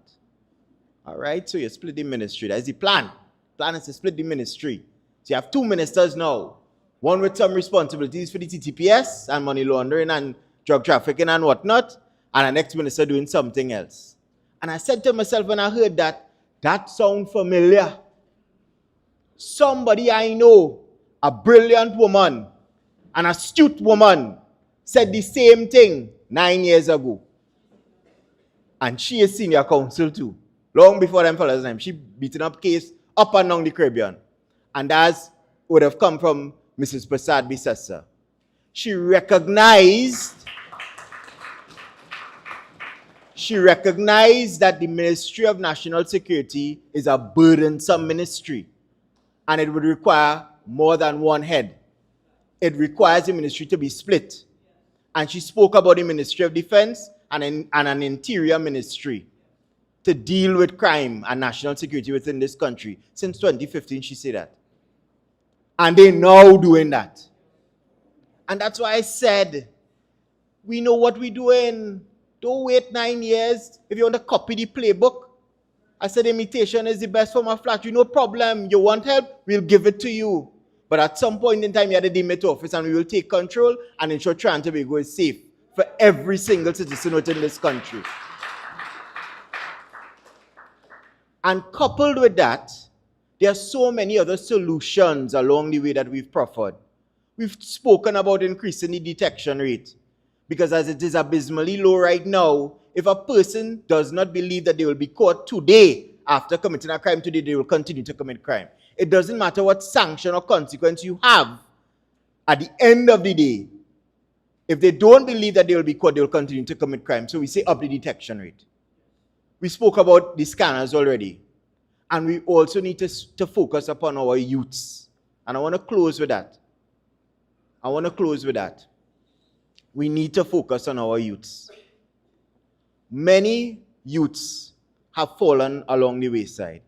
All right, so you split the ministry. That's the plan. The plan is to split the ministry. So you have 2 ministers now. One with some responsibilities for the TTPS and money laundering and drug trafficking and whatnot, and the next minister doing something else. And I said to myself when I heard that, that sounds familiar. Somebody I know, a brilliant woman, an astute woman, said the same thing 9 years ago. And she is senior counsel too. Long before them fellas' time, she beaten up case up and down the Caribbean. And that would have come from Mrs. Prasad Bisessa. She recognized that the Ministry of National Security is a burdensome ministry. And it would require more than one head. It requires the ministry to be split. And she spoke about the Ministry of Defense and an interior ministry to deal with crime and national security within this country. Since 2015, she said that. And they're now doing that. And that's why I said, we know what we're doing. Don't wait 9 years. If you want to copy the playbook, I said imitation is the best form of flattery. No problem. You want help? We'll give it to you. But at some point in time, you have to demit office and we will take control and ensure Trinidad and Tobago is safe for every single citizen within this country. And coupled with that, there are so many other solutions along the way that we've proffered. We've spoken about increasing the detection rate. Because as it is abysmally low right now, if a person does not believe that they will be caught today after committing a crime today, they will continue to commit crime. It doesn't matter what sanction or consequence you have. At the end of the day, if they don't believe that they will be caught, they will continue to commit crime. So we say up the detection rate. We spoke about the scanners already. And we also need to focus upon our youths. And I want to close with that. We need to focus on our youths. Many youths have fallen along the wayside.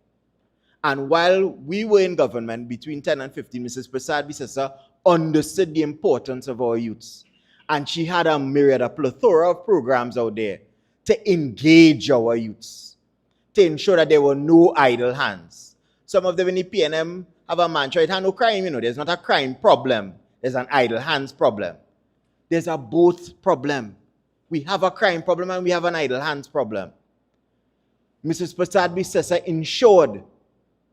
And while we were in government between 10 and 15, Mrs. Prasad Bisessa understood the importance of our youths. And she had a plethora of programs out there to engage our youths, to ensure that there were no idle hands. Some of them in the PNM have a mantra, it had no crime, there's not a crime problem, there's an idle hands problem. There's a both problem. We have a crime problem and we have an idle hands problem. Mrs. Prasad Bisessa ensured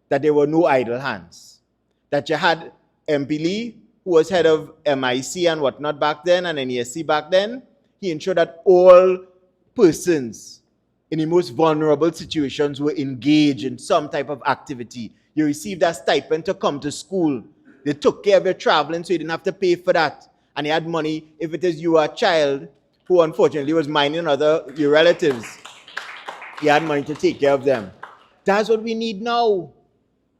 that there were no idle hands. That you had MP Lee, who was head of MIC and whatnot back then, and NESC back then. He ensured that all persons in the most vulnerable situations were engaged in some type of activity. You received a stipend to come to school. They took care of your traveling so you didn't have to pay for that. And you had money if it is you were a child who unfortunately was minding your relatives. You had money to take care of them. That's what we need now.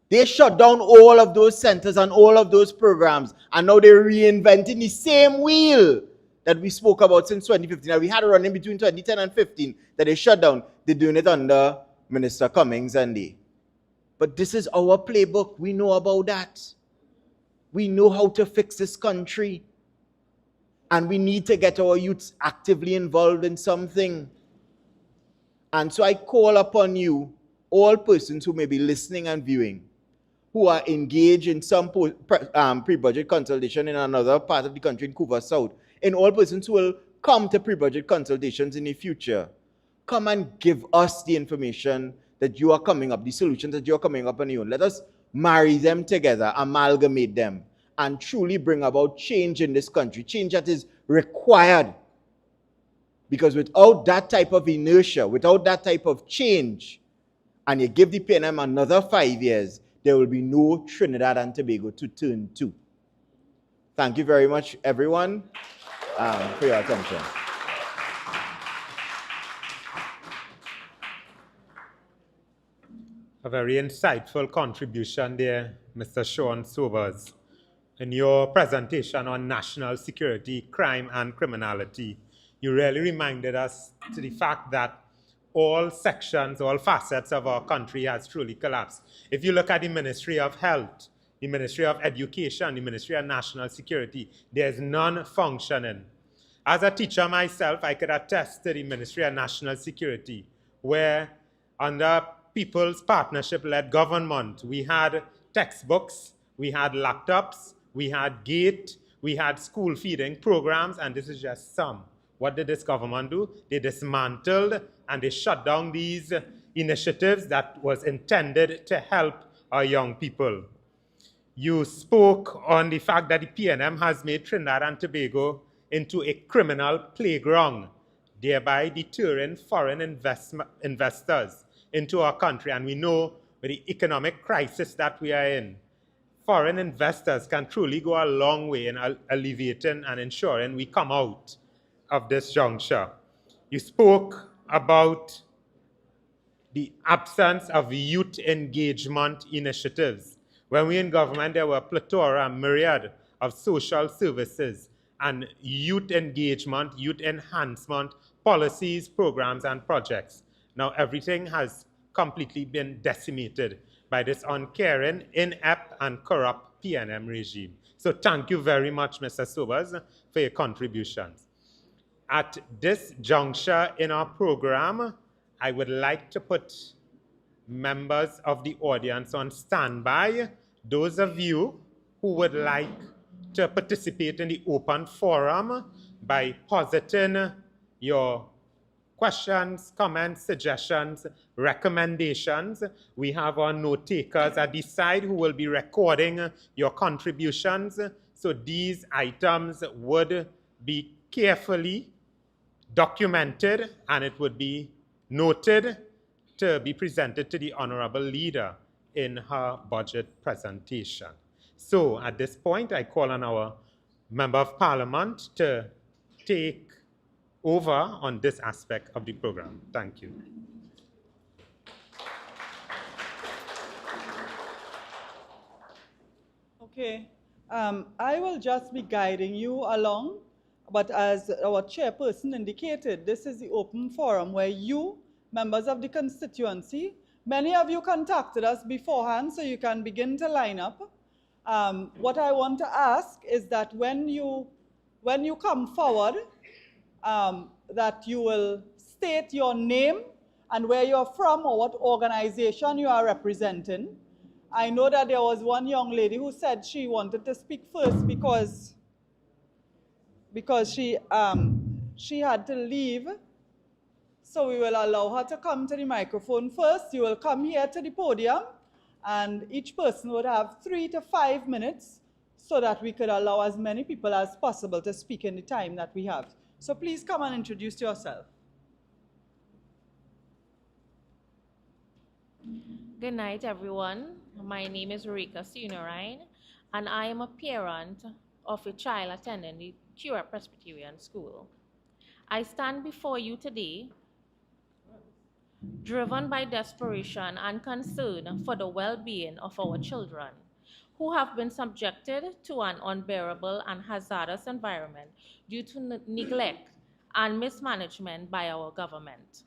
They shut down all of those centers and all of those programs. And now they're reinventing the same wheel that we spoke about since 2015. And we had a running between 2010 and 15 that they shut down. They're doing it under Minister Cummings and they. But this is our playbook. We know about that. We know how to fix this country. And we need to get our youths actively involved in something. And so I call upon you, all persons who may be listening and viewing, who are engaged in some pre-budget consultation in another part of the country in Couva South, and all persons who will come to pre-budget consultations in the future, come and give us the information that you are coming up, the solutions that you are coming up on your own. Let us marry them together, amalgamate them, and truly bring about change in this country, change that is required. Because without that type of inertia, without that type of change, and you give the PNM another 5 years, there will be no Trinidad and Tobago to turn to. Thank you very much, everyone. for your attention. A very insightful contribution there, Mr. Sean Sobers. In your presentation on national security, crime, and criminality, you really reminded us to the fact that all sections, all facets of our country has truly collapsed. If you look at the Ministry of Health, the Ministry of Education, the Ministry of National Security, there's none functioning. As a teacher myself, I could attest to the Ministry of National Security, where under People's Partnership-led government, we had textbooks, we had laptops, we had gate, we had school feeding programs, and this is just some. What did this government do? They dismantled and they shut down these initiatives that was intended to help our young people. You spoke on the fact that the PNM has made Trinidad and Tobago into a criminal playground, thereby deterring foreign investors into our country. And we know with the economic crisis that we are in, foreign investors can truly go a long way in alleviating and ensuring we come out of this juncture. You spoke about the absence of youth engagement initiatives. When we were in government, there were a plethora, a myriad of social services and youth engagement, youth enhancement, policies, programs, and projects. Now, everything has completely been decimated by this uncaring, inept, and corrupt PNM regime. So thank you very much, Mr. Sobers, for your contributions. At this juncture in our program, I would like to put members of the audience on standby. Those of you who would like to participate in the open forum by positing your questions, comments, suggestions, recommendations. We have our note takers at the side who will be recording your contributions. So these items would be carefully documented and it would be noted to be presented to the Honorable Leader in her budget presentation. So at this point, I call on our Member of Parliament to take over on this aspect of the program. Thank you. Okay, I will just be guiding you along, but as our chairperson indicated, this is the open forum where you, members of the constituency, many of you contacted us beforehand, so you can begin to line up. What I want to ask is that when you come forward, that you will state your name and where you're from or what organization you are representing. I know that there was one young lady who said she wanted to speak first because she had to leave. So we will allow her to come to the microphone first. You will come here to the podium, and each person would have 3 to 5 minutes so that we could allow as many people as possible to speak in the time that we have. So please come and introduce yourself. Good night, everyone. My name is Rika Sunarine, and I am a parent of a child attending the Cura Presbyterian School. I stand before you today driven by desperation and concern for the well-being of our children who have been subjected to an unbearable and hazardous environment due to neglect and mismanagement by our government.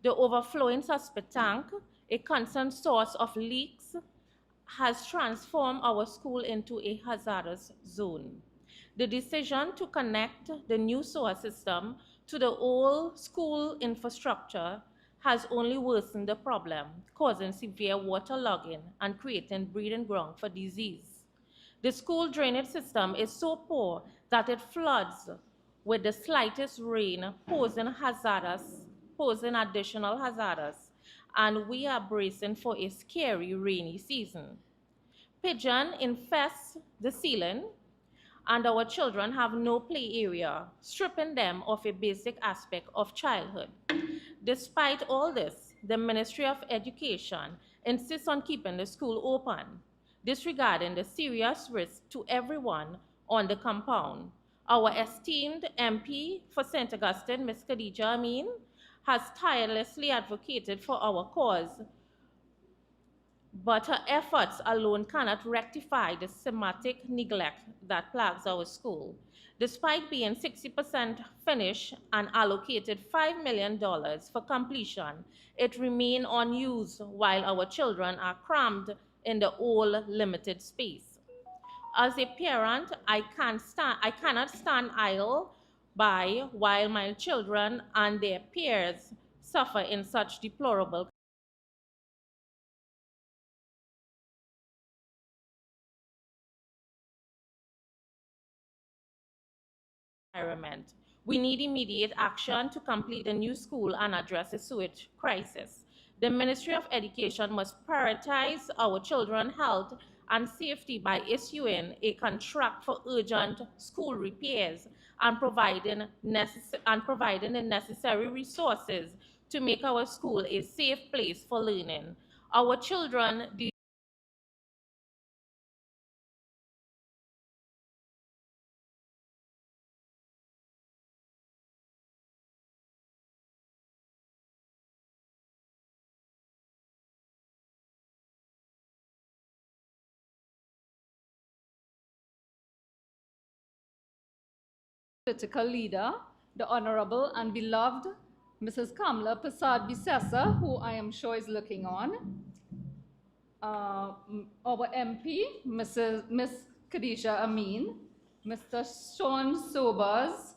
The overflowing suspect tank, a constant source of leaks, has transformed our school into a hazardous zone. The decision to connect the new sewer system to the old school infrastructure has only worsened the problem, causing severe waterlogging and creating breeding ground for disease. The school drainage system is so poor that it floods with the slightest rain, posing additional hazards, and we are bracing for a scary rainy season. Pigeon infest the ceiling, and our children have no play area, stripping them of a basic aspect of childhood. Despite all this, the Ministry of Education insists on keeping the school open, disregarding the serious risk to everyone on the compound. Our esteemed MP for St. Augustine, Ms. Khadija Amin, has tirelessly advocated for our cause, but her efforts alone cannot rectify the systematic neglect that plagues our school. Despite being 60% finished and allocated $5 million for completion, it remains unused while our children are crammed in the old limited space. As a parent, I cannot stand idle by while my children and their peers suffer in such deplorable environment. We need immediate action to complete the new school and address the sewage crisis. The Ministry of Education must prioritize our children's health and safety by issuing a contract for urgent school repairs and providing the necessary resources to make our school a safe place for learning. Our children political leader, the Honorable and beloved Mrs. Kamala Prasad Bisesa, who I am sure is looking on, our MP, Ms. Khadija Amin, Mr. Sean Sobers,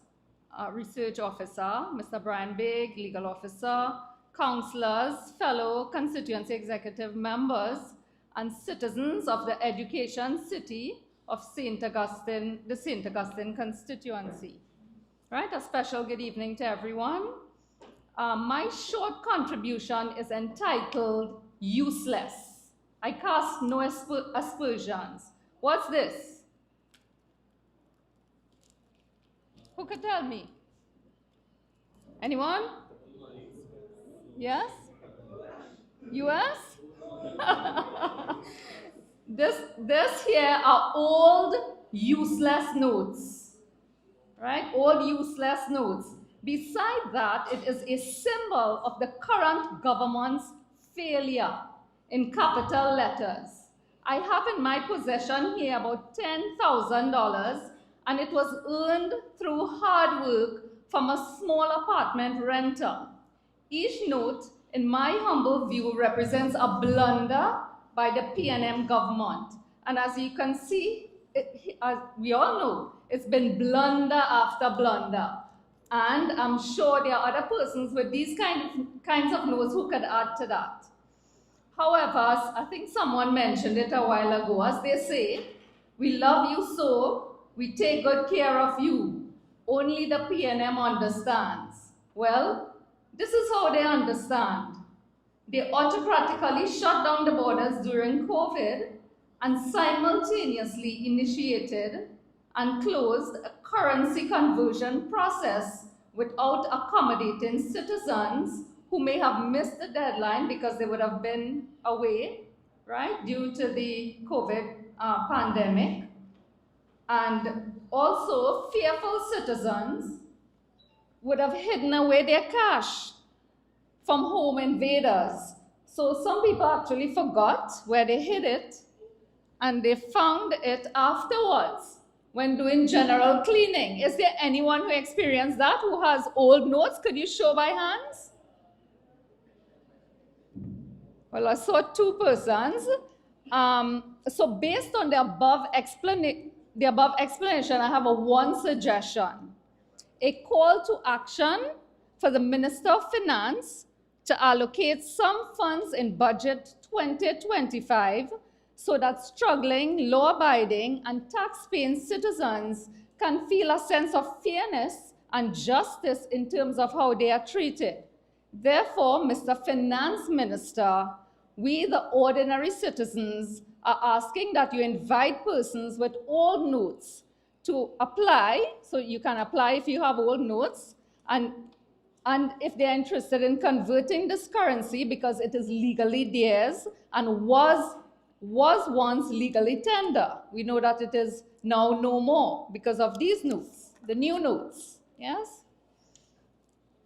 Research Officer, Mr. Brian Bigg, Legal Officer, councillors, fellow constituency executive members, and citizens of the education city of St. Augustine, the St. Augustine constituency. Right, a special good evening to everyone. My short contribution is entitled Useless. I cast no aspersions. What's this? Who could tell me? Anyone? Yes? US? This here are old useless notes, right? Old useless notes. Besides that, it is a symbol of the current government's failure in capital letters. I have in my possession here about $10,000, and it was earned through hard work from a small apartment renter. Each note, in my humble view, represents a blunder by the PNM government. And as you can see, as we all know, it's been blunder after blunder. And I'm sure there are other persons with these kinds of notes who could add to that. However, I think someone mentioned it a while ago, as they say, we love you so, we take good care of you. Only the PNM understands. Well, this is how they understand. They autocratically shut down the borders during COVID and simultaneously initiated and closed a currency conversion process without accommodating citizens who may have missed the deadline because they would have been away, right, due to the COVID pandemic. And also, fearful citizens would have hidden away their cash from home invaders. So some people actually forgot where they hid it, and they found it afterwards when doing general cleaning. Is there anyone who experienced that, who has old notes? Could you show by hands? Well, I saw two persons. So based on the above explanation, I have one suggestion. A call to action for the Minister of Finance to allocate some funds in budget 2025 so that struggling, law-abiding, and tax-paying citizens can feel a sense of fairness and justice in terms of how they are treated. Therefore, Mr. Finance Minister, we, the ordinary citizens, are asking that you invite persons with old notes to apply. So you can apply if you have old notes, and if they're interested in converting this currency because it is legally theirs and was once legally tender. We know that it is now no more because of these notes. the new notes, yes?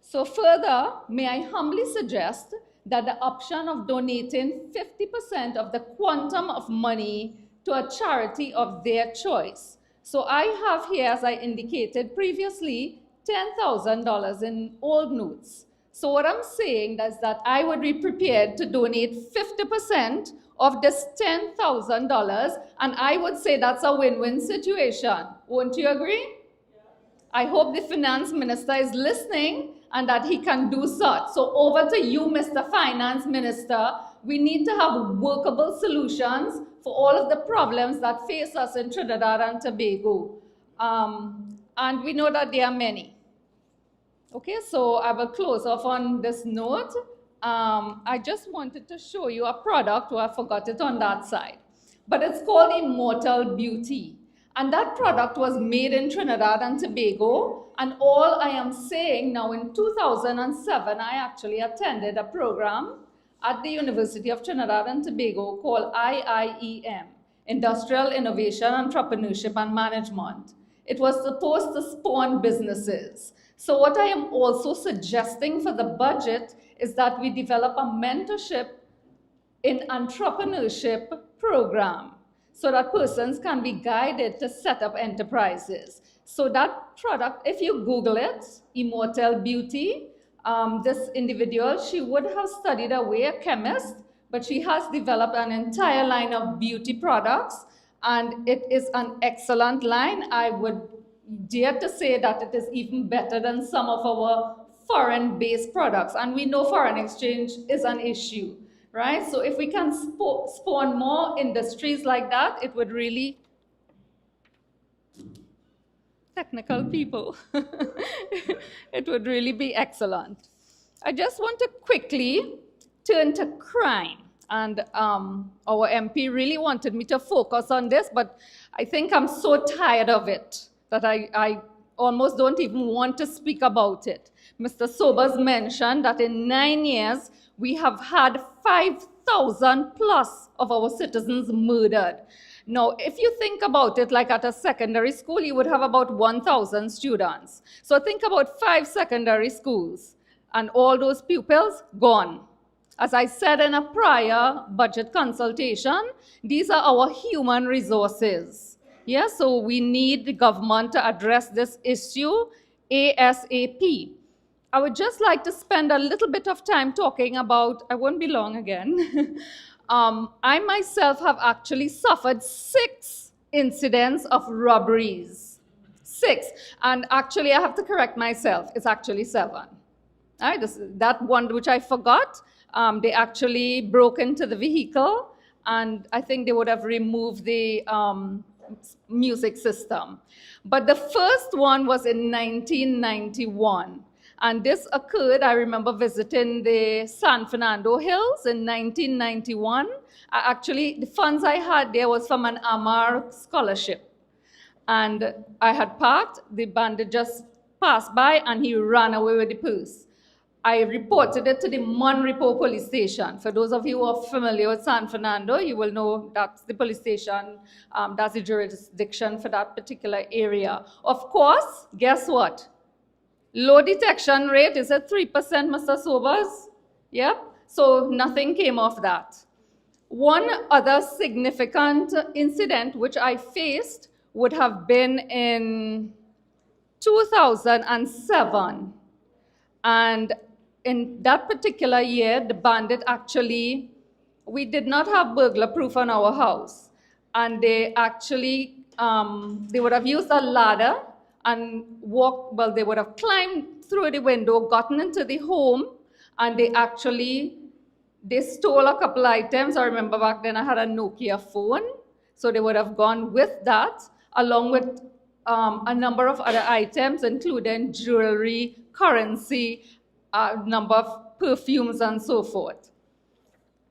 So further, may I humbly suggest that the option of donating 50% of the quantum of money to a charity of their choice. So I have here, as I indicated previously, $10,000 in old notes. So what I'm saying is that I would be prepared to donate 50% of this $10,000, and I would say that's a win-win situation. Won't you agree? I hope the finance minister is listening and that he can do such. So over to you, Mr. Finance Minister. We need to have workable solutions for all of the problems that face us in Trinidad and Tobago. And we know that there are many. Okay, so I will close off on this note. I just wanted to show you a product, I forgot it on that side. But it's called Immortal Beauty. And that product was made in Trinidad and Tobago. And all I am saying now, in 2007, I actually attended a program at the University of Trinidad and Tobago called IIEM, Industrial Innovation, Entrepreneurship and Management. It was supposed to spawn businesses. So what I am also suggesting for the budget is that we develop a mentorship in entrepreneurship program, so that persons can be guided to set up enterprises. So that product, if you Google it, Immortal Beauty, this individual, she would have studied away, a chemist, but she has developed an entire line of beauty products, and it is an excellent line. I would dare to say that it is even better than some of our foreign-based products, and we know foreign exchange is an issue. Right? So if we can spawn more industries like that, it would really, technical people, it would really be excellent. I just want to quickly turn to crime. And our MP really wanted me to focus on this, but I think I'm so tired of it that I almost don't even want to speak about it. Mr. Sobers mentioned that in 9 years, we have had 5,000 plus of our citizens murdered. Now, if you think about it, like at a secondary school, you would have about 1,000 students. So think about 5 secondary schools, and all those pupils gone. As I said in a prior budget consultation, these are our human resources. Yeah, so we need the government to address this issue ASAP. I would just like to spend a little bit of time talking about, I won't be long again. I myself have actually suffered 6 incidents of robberies. 6. And actually, I have to correct myself. It's actually 7. All right, that one which I forgot, they actually broke into the vehicle, and I think they would have removed the music system. But the first one was in 1991. And this occurred, I remember visiting the San Fernando Hills in 1991. Actually, the funds I had there was from an Amar scholarship. And I had parked, the bandit just passed by, and he ran away with the purse. I reported it to the Monrepo police station. For those of you who are familiar with San Fernando, you will know that's the police station, that's the jurisdiction for that particular area. Of course, guess what? Low detection rate is at 3%, Mr. Sobers. Yep, so nothing came of that. One other significant incident which I faced would have been in 2007. And in that particular year, the bandit actually, we did not have burglar proof on our house. And they actually, they would have used a ladder and walked, well, they would have climbed through the window, gotten into the home, and they stole a couple items. I remember back then I had a Nokia phone, so they would have gone with that, along with a number of other items, including jewelry, currency, a number of perfumes, and so forth.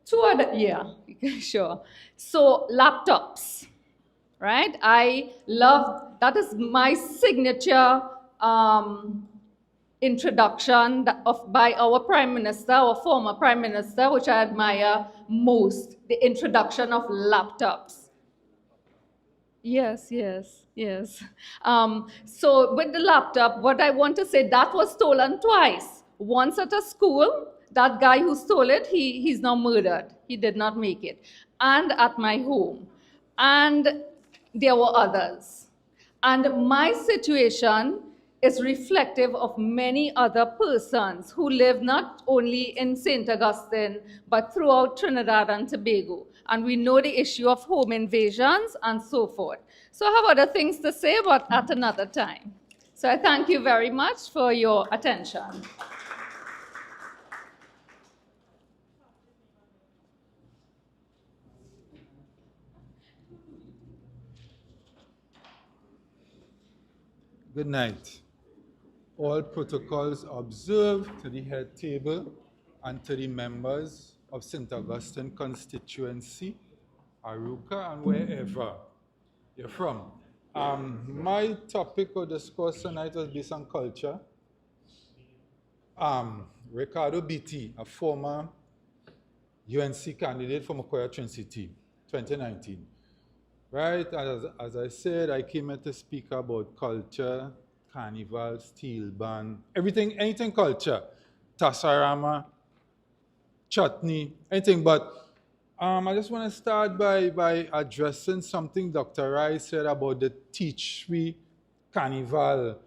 2 other, yeah, sure. So laptops. Right? I love, that is my signature introduction by our Prime Minister, our former Prime Minister, which I admire most, the introduction of laptops. Yes, yes. Yes. So with the laptop, what I want to say, that was stolen twice. Once at a school, that guy who stole it, he's now murdered. He did not make it. And at my home. And there were others. And my situation is reflective of many other persons who live not only in St. Augustine, but throughout Trinidad and Tobago. And we know the issue of home invasions and so forth. So I have other things to say, but at another time. So I thank you very much for your attention. Good night. All protocols observed to the head table and to the members of St. Augustine Constituency, Aruka, and wherever you're from. My topic of discourse tonight was based on culture. Ricardo Beatty, a former UNC candidate from Makoya Trinity, 2019. Right, as I said, I came here to speak about culture, carnival, steel band, everything, anything culture, tasarama, chutney, anything. But I just want to start by addressing something Dr. Rai said about the teach we carnival,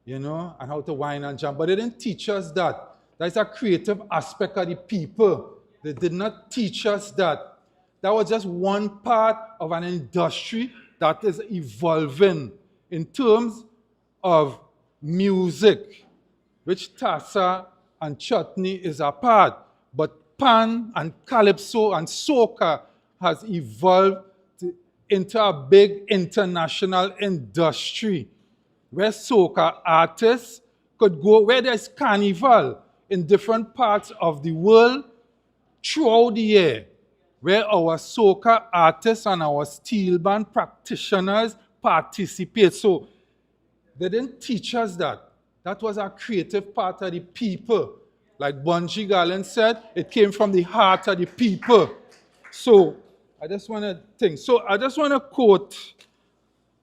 you know, and how to wine and jump. But they didn't teach us that. That's a creative aspect of the people. They did not teach us that. That was just one part of an industry that is evolving in terms of music, which tassa and chutney is a part. But pan and calypso and soca has evolved into a big international industry where soca artists could go, where there's carnival in different parts of the world throughout the year, where our soca artists and our steel band practitioners participate. So they didn't teach us that. That was a creative part of the people. Like Bunji Garland said, it came from the heart of the people. So I just want to quote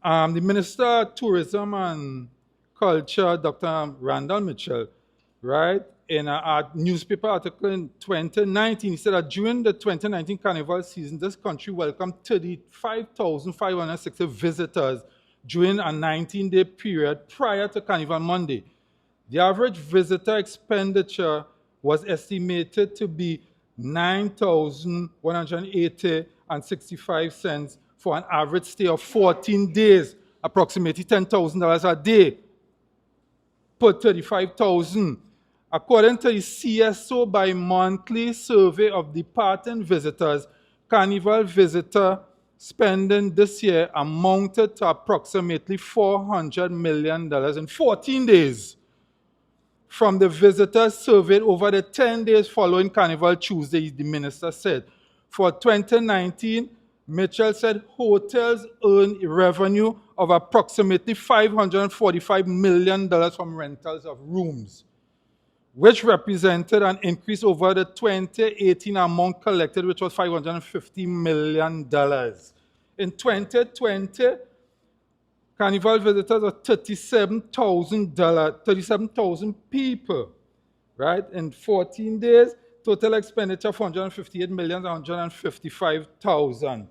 the Minister of Tourism and Culture, Dr. Randall Mitchell, right? In a newspaper article in 2019, he said that during the 2019 Carnival season, this country welcomed 35,560 visitors during a 19-day period prior to Carnival Monday. The average visitor expenditure was estimated to be $9,180.65 for an average stay of 14 days, approximately $10,000 a day per 35,000. According to the CSO bi-monthly survey of departing visitors, Carnival visitor spending this year amounted to approximately $400 million in 14 days. From the visitors surveyed over the 10 days following Carnival Tuesday, the minister said. For 2019, Mitchell said hotels earned revenue of approximately $545 million from rentals of rooms, which represented an increase over the 2018 amount collected, which was $550 million. In 2020, Carnival visitors were 37,000 people, right? In 14 days, total expenditure $458,155,000.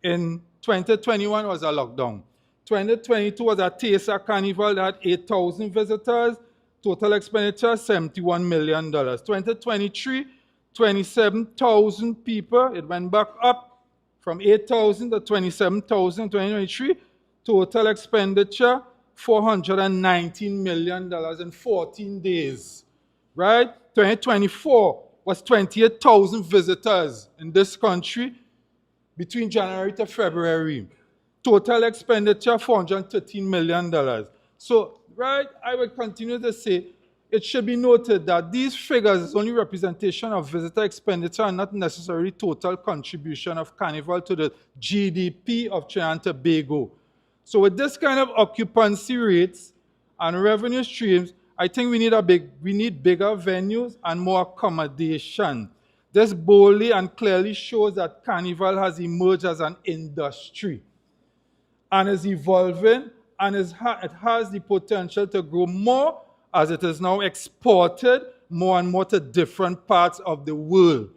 In 2021 was a lockdown. 2022 was a Tesa Carnival that had 8,000 visitors. Total expenditure, $71 million. 2023, 27,000 people. It went back up from 8,000 to 27,000 in 2023. Total expenditure, $419 million in 14 days. Right? 2024 was 28,000 visitors in this country between January to February. Total expenditure, $413 million. So, right, I will continue to say, it should be noted that these figures is only representation of visitor expenditure and not necessarily total contribution of Carnival to the GDP of Trinidad and Tobago. So with this kind of occupancy rates and revenue streams, I think we need bigger venues and more accommodation. This boldly and clearly shows that Carnival has emerged as an industry. and is evolving, and it has the potential to grow more as it is now exported more and more to different parts of the world.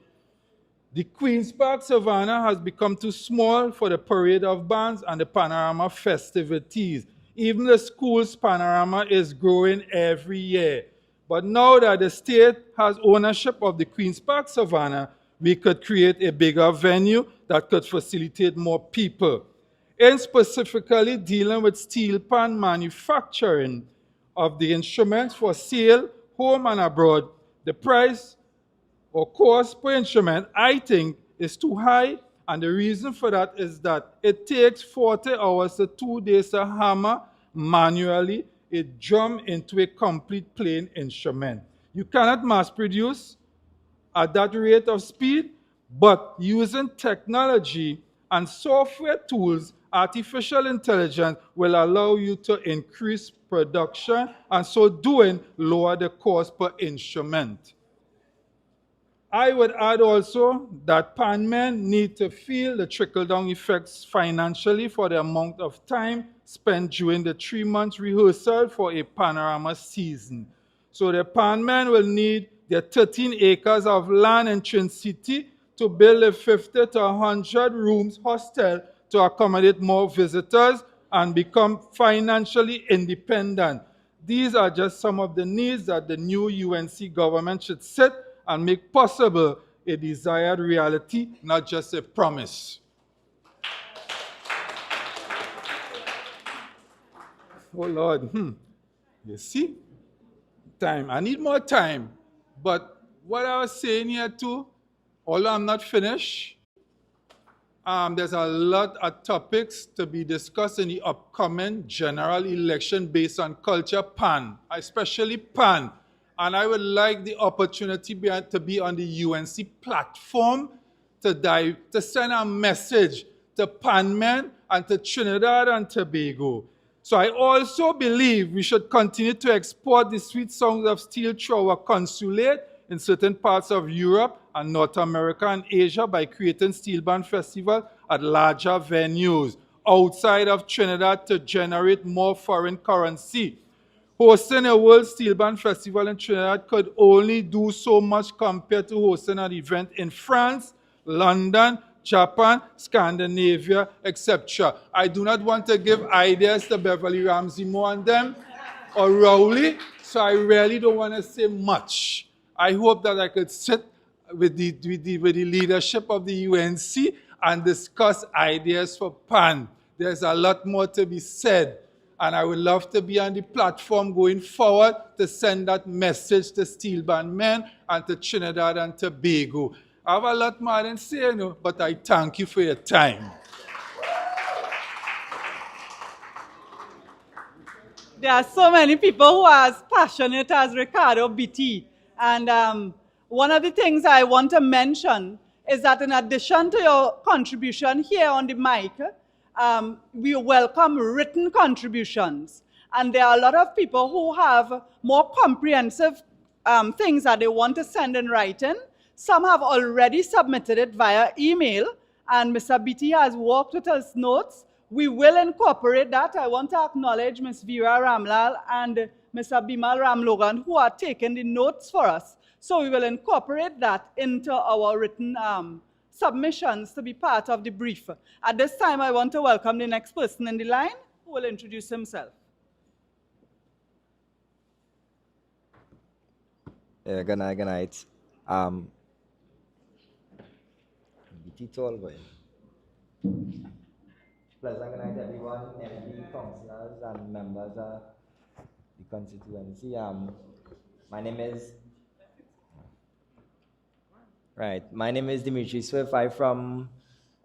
The Queen's Park Savannah has become too small for the parade of bands and the panorama festivities. Even the school's panorama is growing every year. But now that the state has ownership of the Queen's Park Savannah, we could create a bigger venue that could facilitate more people. In specifically dealing with steel pan manufacturing of the instruments for sale, home and abroad, the price or cost per instrument, I think, is too high. And the reason for that is that it takes 40 hours to 2 days to hammer manually a drum into a complete playing instrument. You cannot mass produce at that rate of speed, but using technology and software tools, artificial intelligence will allow you to increase production and so doing lower the cost per instrument. I would add also that panmen need to feel the trickle-down effects financially for the amount of time spent during the 3 months rehearsal for a panorama season. So the panmen will need their 13 acres of land in Twin City to build a 50 to 100 rooms hostel to accommodate more visitors and become financially independent. These are just some of the needs that the new UNC government should set and make possible a desired reality, not just a promise. Oh Lord, you see? Time. I need more time. But what I was saying here too, although I'm not finished, there's a lot of topics to be discussed in the upcoming general election based on culture pan, especially pan. And I would like the opportunity to be on the UNC platform to send a message to panmen and to Trinidad and Tobago. So I also believe we should continue to export the sweet sounds of steel through our consulate in certain parts of Europe and North America and Asia by creating steel band festivals at larger venues outside of Trinidad to generate more foreign currency. Hosting a World Steel Band Festival in Trinidad could only do so much compared to hosting an event in France, London, Japan, Scandinavia, etc. I do not want to give ideas to Beverly Ramsey Moore and them or Rowley, so I really don't want to say much. I hope that I could sit with the leadership of the UNC and discuss ideas for PAN. There's a lot more to be said. And I would love to be on the platform going forward to send that message to steel band men and to Trinidad and Tobago. I have a lot more than say, but I thank you for your time. There are so many people who are as passionate as Ricardo BT. And one of the things I want to mention is that in addition to your contribution here on the mic, we welcome written contributions. And there are a lot of people who have more comprehensive things that they want to send in writing. Some have already submitted it via email, and Mr. BT has worked with his notes. We will incorporate that. I want to acknowledge Ms. Veera Ramlal and Mr. Bimal Ramlogan, who are taking the notes for us. So we will incorporate that into our written submissions to be part of the brief. At this time, I want to welcome the next person in the line who will introduce himself. Good night. BT tall boy. Pleasant good night, everyone, MD, councillors, and members of the constituency. My name is Dimitri Swift. I'm from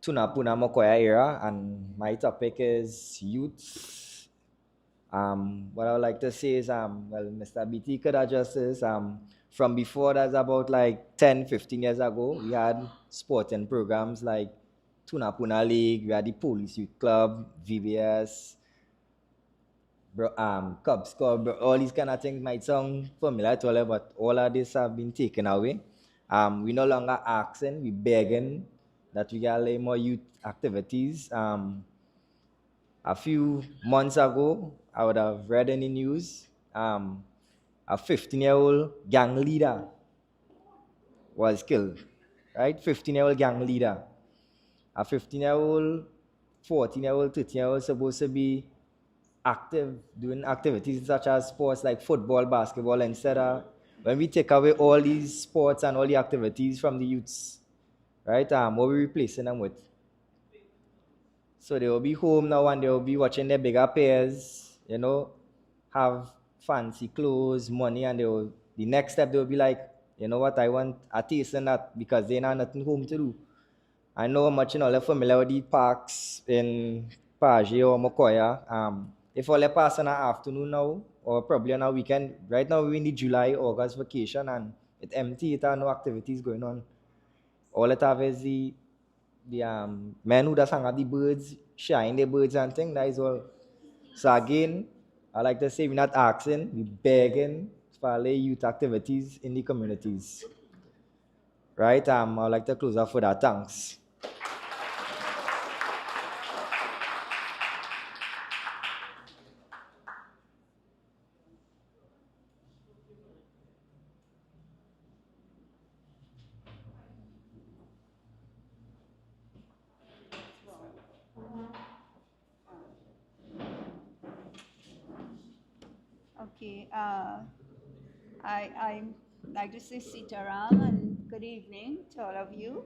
Tunapuna, Mokoya area, and my topic is youth. What I would like to say is, Mr. BT could address this. From before, that's about like 10, 15 years ago, we had sporting programs like Tunapuna League, we had the Police Youth Club, VBS, Cubs Club, all these kind of things might sound familiar to all, but all of this have been taken away. We no longer asking, we begging that we get more youth activities. A few months ago, I would have read in the news, a 15-year-old gang leader was killed, right? 15-year-old gang leader. A 15-year-old, 14-year-old, 13-year-old supposed to be active, doing activities such as sports like football, basketball, etc. When we take away all these sports and all the activities from the youths, right? What are we replacing them with? So they will be home now and they will be watching their bigger peers, have fancy clothes, money, and the next step they will be like, you know what, I want a taste in that because they have nothing home to do. I know how much all are familiar with the parks in Page or Mokoya. If all are pass in the afternoon now, or probably on a weekend, right now we're in the July, August vacation and it's empty, it have no activities going on. All it have is the men who just hang out the birds, shine the birds and things, that is all. So again, I like to say we're not asking, we're begging for the youth activities in the communities. Right? I'd like to close off with that. Thanks. Okay, I'd like to say Sitaram and good evening to all of you.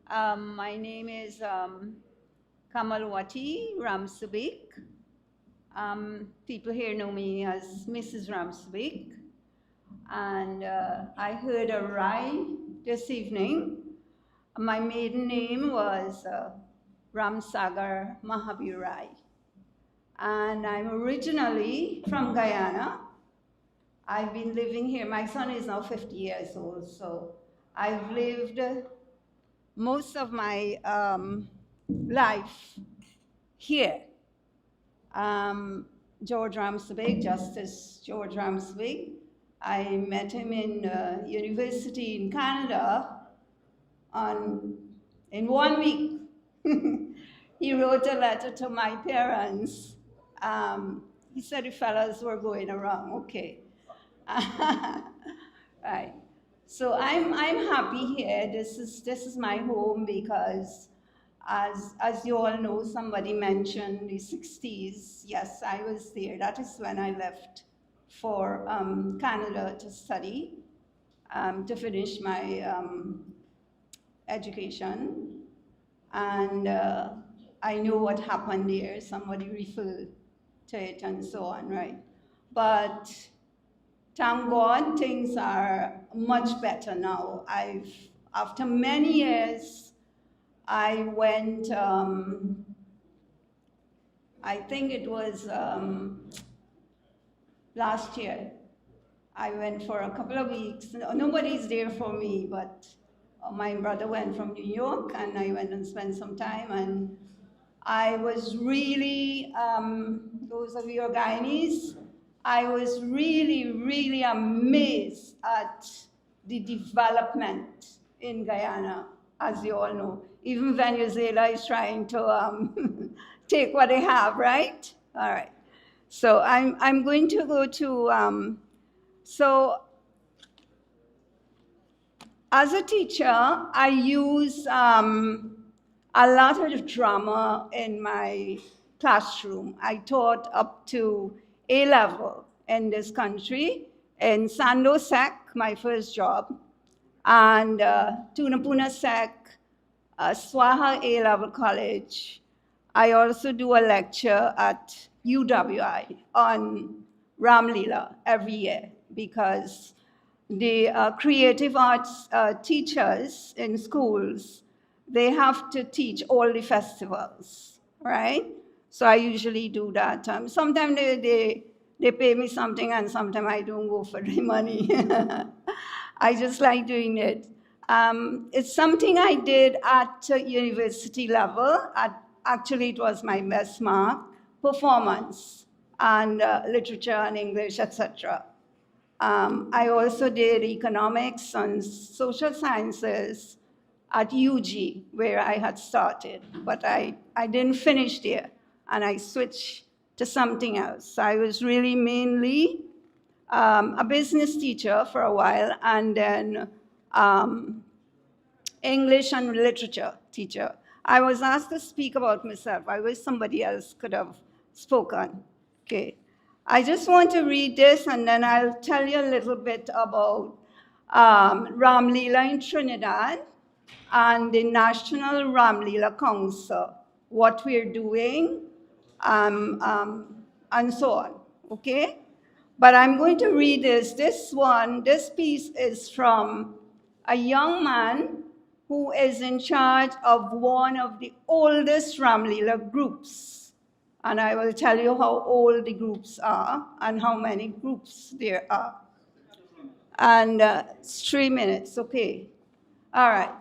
My name is Kamalwati Ramsabik. People here know me as Mrs. Ramsabik. And I heard a rhyme this evening. My maiden name was Ramsagar Mahabir Rai. And I'm originally from Guyana. I've been living here. My son is now 50 years old, so I've lived most of my life here. George Ramsabik, Justice George Ramsabik, I met him in university in Canada in 1 week. He wrote a letter to my parents. He said the fellas were going around, okay. Right. So I'm happy here. This is my home because as you all know, somebody mentioned the 60s. Yes, I was there. That is when I left for Canada to study, to finish my education. And I know what happened there. Somebody referred to it and so on, right? But thank God, things are much better now. After many years, I went, I think it was last year. I went for a couple of weeks. Nobody's there for me, but my brother went from New York, and I went and spent some time, and I was really, those of you who are Guyanese, I was really, really amazed at the development in Guyana, as you all know. Even Venezuela is trying to take what they have, right? All right. So I'm going to go to, so as a teacher, I use a lot of drama in my classroom. I taught up to A level in this country, in Sando Sec, my first job, and Tunapuna Sec, Swaha A level college. I also do a lecture at UWI on Ramlila every year because the creative arts teachers in schools, they have to teach all the festivals, right? So I usually do that. Sometimes they pay me something and sometimes I don't go for the money. I just like doing it. It's something I did at university level. Actually, it was my best mark, performance and literature and English, etc. I also did economics and social sciences at UG, where I had started, but I didn't finish there. and I switched to something else. I was really mainly a business teacher for a while, and then English and literature teacher. I was asked to speak about myself. I wish somebody else could have spoken. Okay. I just want to read this, and then I'll tell you a little bit about Ram Leela in Trinidad and the National Ram Leela Council, what we're doing, and so on, okay? But I'm going to read this. This piece is from a young man who is in charge of one of the oldest Ram Leela groups. And I will tell you how old the groups are and how many groups there are. And it's 3 minutes, okay. All right.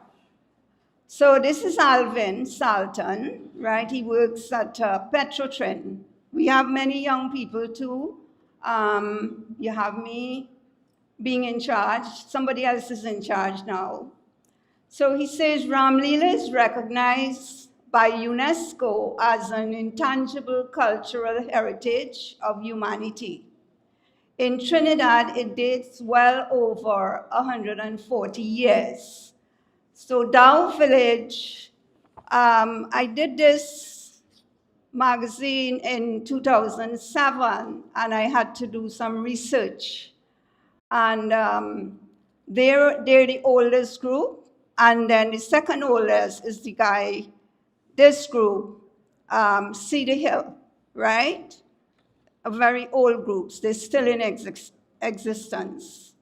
So this is Alvin Salton, right? He works at Petrotrin. We have many young people too. You have me being in charge. Somebody else is in charge now. So he says Ram Leela is recognized by UNESCO as an intangible cultural heritage of humanity. In Trinidad, it dates well over 140 years. So Dow Village, I did this magazine in 2007, and I had to do some research. And they're the oldest group, and then the second oldest is the guy, this group, Cedar Hill, right? A very old groups, they're still in existence.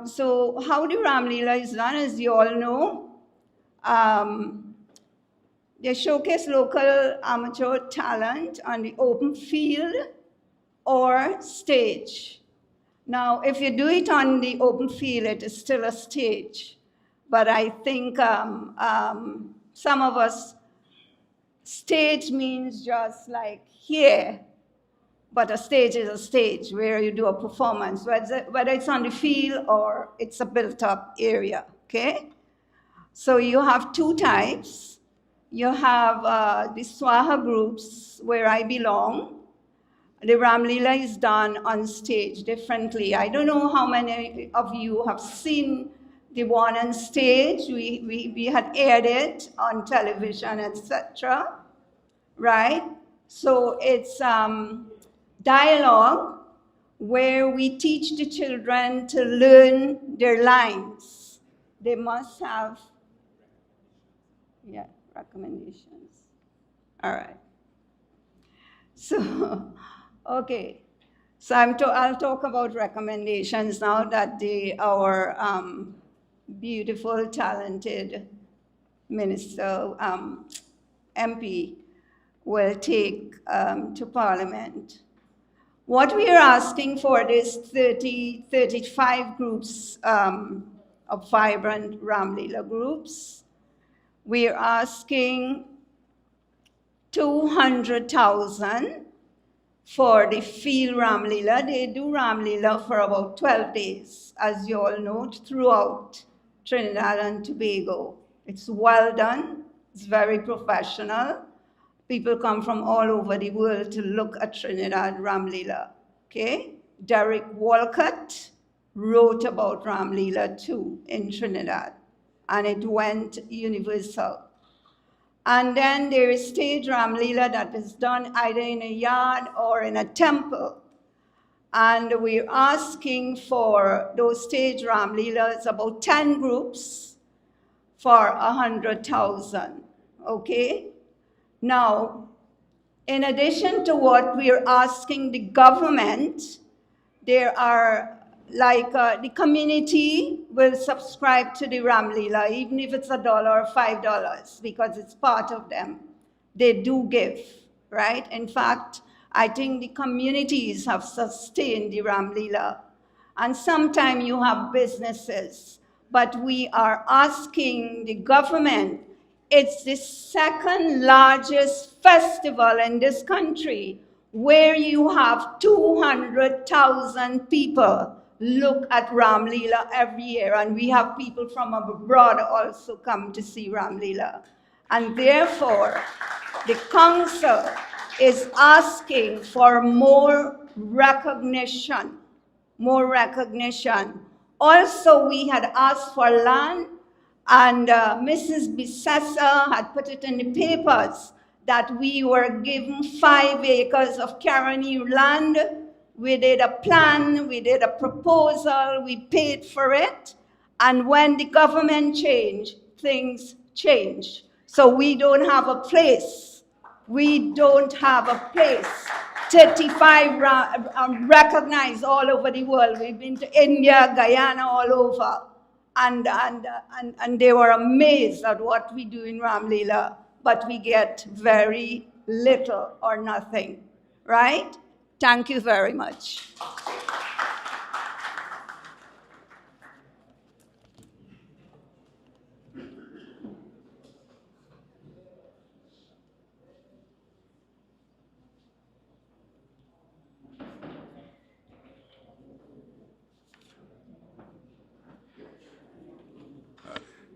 So how the Ram Leela is done, as you all know, they showcase local amateur talent on the open field or stage. Now, if you do it on the open field, it is still a stage. But I think some of us, stage means just like here, but a stage is a stage where you do a performance, whether it's on the field or it's a built-up area, okay? So you have two types. You have the Swaha groups, where I belong. The Ram Leela is done on stage differently. I don't know how many of you have seen the one on stage. We had aired it on television, etc., right? So it's dialogue where we teach the children to learn their lines. They must have, recommendations. All right. So, okay. So I'll talk about recommendations now that our beautiful, talented minister, MP, will take to Parliament. What we are asking for is 35 groups of vibrant Ram Leela groups. We are asking 200,000 for the field Ram Leela. They do Ram Leela for about 12 days, as you all know, throughout Trinidad and Tobago. It's well done. It's very professional. People come from all over the world to look at Trinidad Ram Leela, okay? Derek Walcott wrote about Ram Leela too in Trinidad, and it went universal. And then there is stage Ram Leela that is done either in a yard or in a temple. And we're asking for those stage Ram Leelas, about 10 groups for 100,000, okay? Now, in addition to what we're asking the government, there are the community will subscribe to the Ram Leela, even if it's $1 or $5, because it's part of them. They do give, right? In fact, I think the communities have sustained the Ram Leela. And sometimes you have businesses, but we are asking the government. It's the second largest festival in this country where you have 200,000 people look at Ram Leela every year. And we have people from abroad also come to see Ram Leela. And therefore, the council is asking for more recognition, more recognition. Also, we had asked for land, and Mrs. Bissessa had put it in the papers that we were given 5 acres of Caroni land. We did a plan, we did a proposal, we paid for it, and when the government changed, things changed. So we don't have a place. We don't have a place. 35 recognized all over the world. We've been to India, Guyana, all over. And they were amazed at what we do in Ramlila, but we get very little or nothing, right? Thank you very much.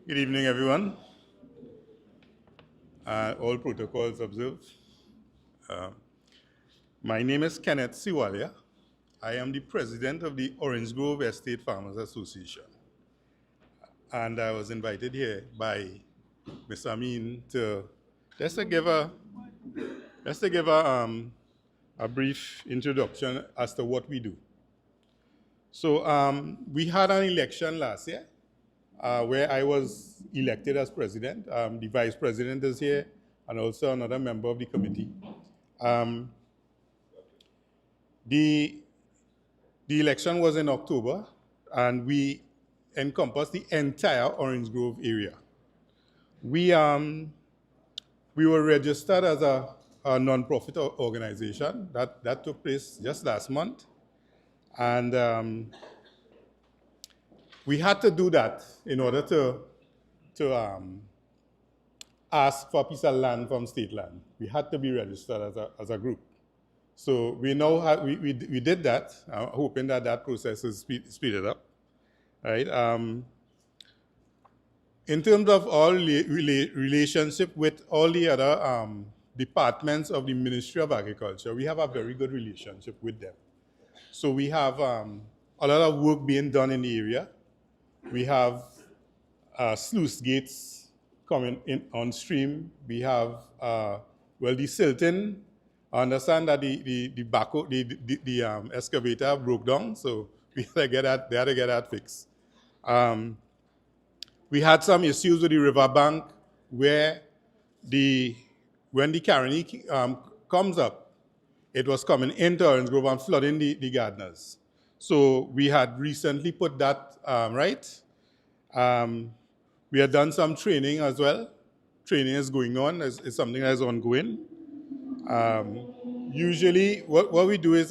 Good evening, everyone. All protocols observed. My name is Kenneth Siwalia. I am the president of the Orange Grove Estate Farmers Association. And I was invited here by Ms. Amin to just to give a brief introduction as to what we do. So we had an election last year where I was elected as president. The vice president is here, and also another member of the committee. The election was in October, and we encompassed the entire Orange Grove area. We were registered as a non-profit organization. That took place just last month. And we had to do that in order to ask for a piece of land from state land. We had to be registered as a group. So we now have, we did that, hoping that that process is speeded up, right? In terms of all relationship with all the other departments of the Ministry of Agriculture, we have a very good relationship with them. So we have a lot of work being done in the area. We have sluice gates coming in on stream. We have, the silting. I understand that the excavator broke down, so they had to get that fixed. We had some issues with the riverbank where when the Caroni comes up, it was coming into Orange Grove and flooding the gardeners. So we had recently put that right. We had done some training as well. Training is going on, it's something that is ongoing. Usually what we do is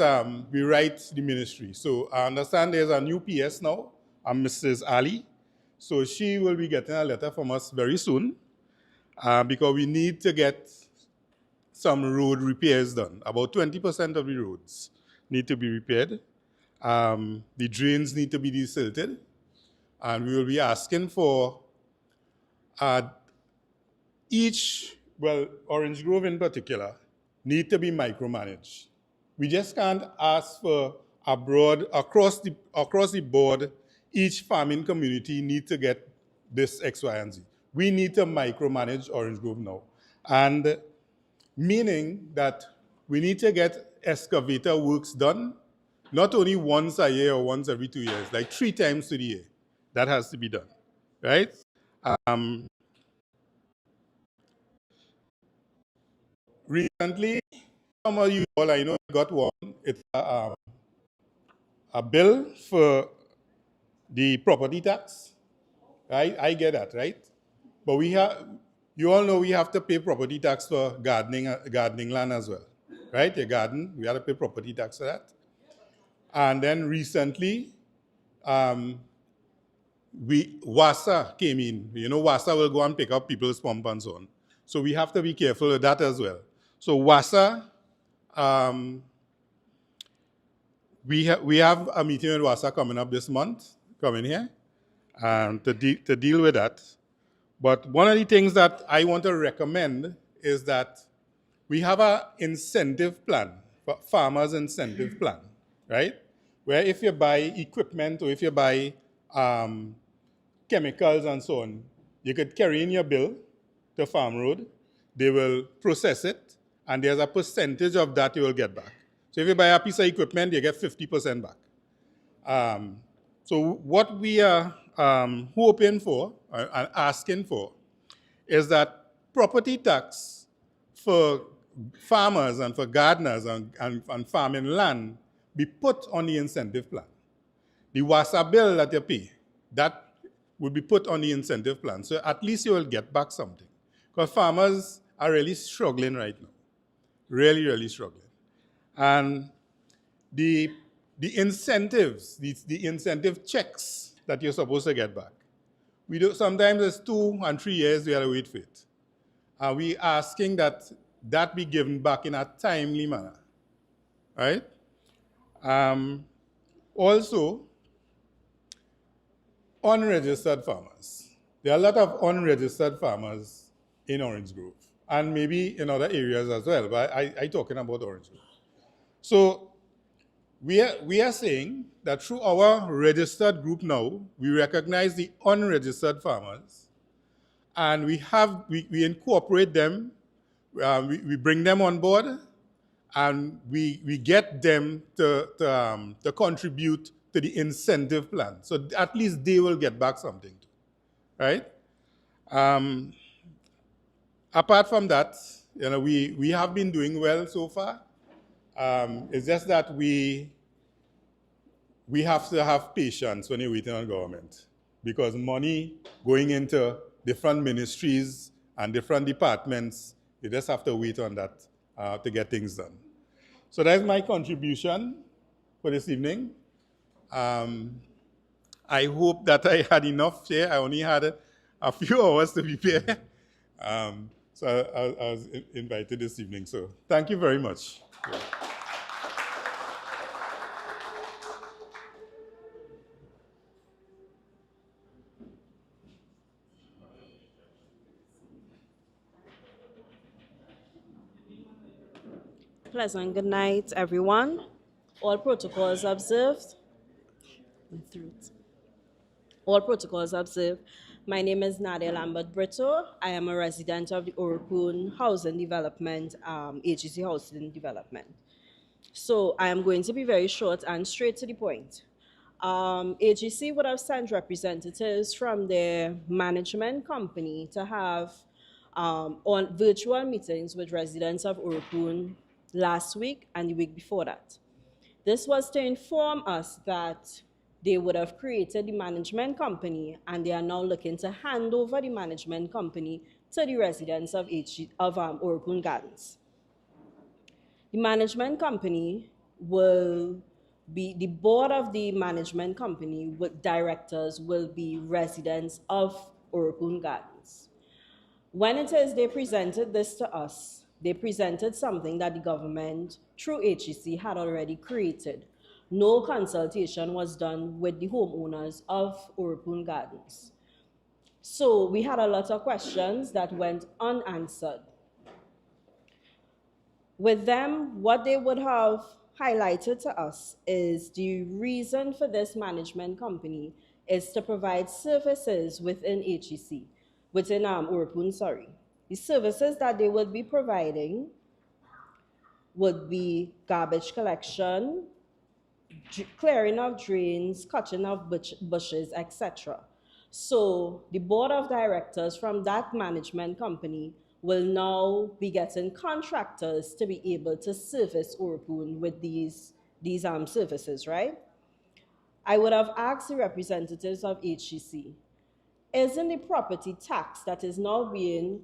we write the ministry. So I understand there's a new PS now, Mrs. Ali. So she will be getting a letter from us very soon because we need to get some road repairs done. About 20% of the roads need to be repaired. The drains need to be desilted. And we will be asking for Orange Grove in particular, need to be micromanaged. We just can't ask for across the board, each farming community need to get this X, Y, and Z. We need to micromanage Orange Grove now. And meaning that we need to get excavator works done, not only once a year or once every 2 years, like 3 times to the year. That has to be done, right? Recently, some of you all I know got one. It's a bill for the property tax, right? I get that, right? But you all know we have to pay property tax for gardening land as well, right? Your garden, we have to pay property tax for that. And then recently, WASA came in. You know, WASA will go and pick up people's pump and so on. So we have to be careful of that as well. So WASA, we have a meeting with WASA coming up this month, coming here, to deal with that. But one of the things that I want to recommend is that we have an incentive plan, farmers incentive plan, right? Where if you buy equipment or if you buy chemicals and so on, you could carry in your bill to Farm Road, they will process it, and there's a percentage of that you will get back. So if you buy a piece of equipment, you get 50% back. So what we are hoping for and asking for is that property tax for farmers and for gardeners and farming land be put on the incentive plan. The WASA bill that you pay, that will be put on the incentive plan. So at least you will get back something. Because farmers are really struggling right now. Really, really struggling. And the incentives, the incentive checks that you're supposed to get back, we do, sometimes it's 2 and 3 years we have to wait for it. And we're asking that be given back in a timely manner, right? Also, unregistered farmers. There are a lot of unregistered farmers in Orange Grove, and maybe in other areas as well, but I'm talking about Orange Grove. So we are saying that through our registered group now, we recognize the unregistered farmers, and we incorporate them, we bring them on board, and we get them to contribute to the incentive plan. So at least they will get back something, right? Apart from that, we have been doing well so far. It's just that we have to have patience when you're waiting on government, because money going into different ministries and different departments, you just have to wait on that to get things done. So that's my contribution for this evening. I hope that I had enough here. I only had a few hours to prepare. So I was invited this evening. So thank you very much. Pleasant good night, everyone. All protocols observed. All protocols observed. My name is Nadia Lambert-Brito. I am a resident of the Orokun Housing Development, AGC Housing Development. So I am going to be very short and straight to the point. AGC would have sent representatives from their management company to have on virtual meetings with residents of Orokun last week and the week before that. This was to inform us that they would have created the management company, and they are now looking to hand over the management company to the residents of Orokun Gardens. The management company will be, the board of the management company with directors will be residents of Orokun Gardens. When it is they presented this to us, they presented something that the government, through HEC, had already created. No consultation was done with the homeowners of Orokun Gardens. So we had a lot of questions that went unanswered. With them, what they would have highlighted to us is the reason for this management company is to provide services within HEC, within Orokun, sorry. The services that they would be providing would be garbage collection, clearing of drains, cutting of bushes, etc. So the board of directors from that management company will now be getting contractors to be able to service Orokun with these services, right? I would have asked the representatives of HEC, isn't the property tax that is now being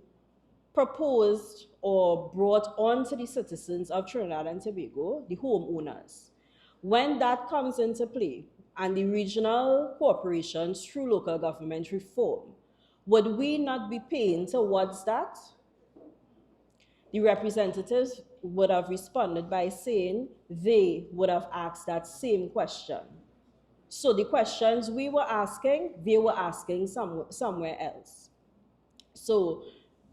proposed or brought on to the citizens of Trinidad and Tobago, the homeowners, when that comes into play and the regional corporations through local government reform, would we not be paying towards that? The representatives would have responded by saying they would have asked that same question. So the questions we were asking, they were asking somewhere else. So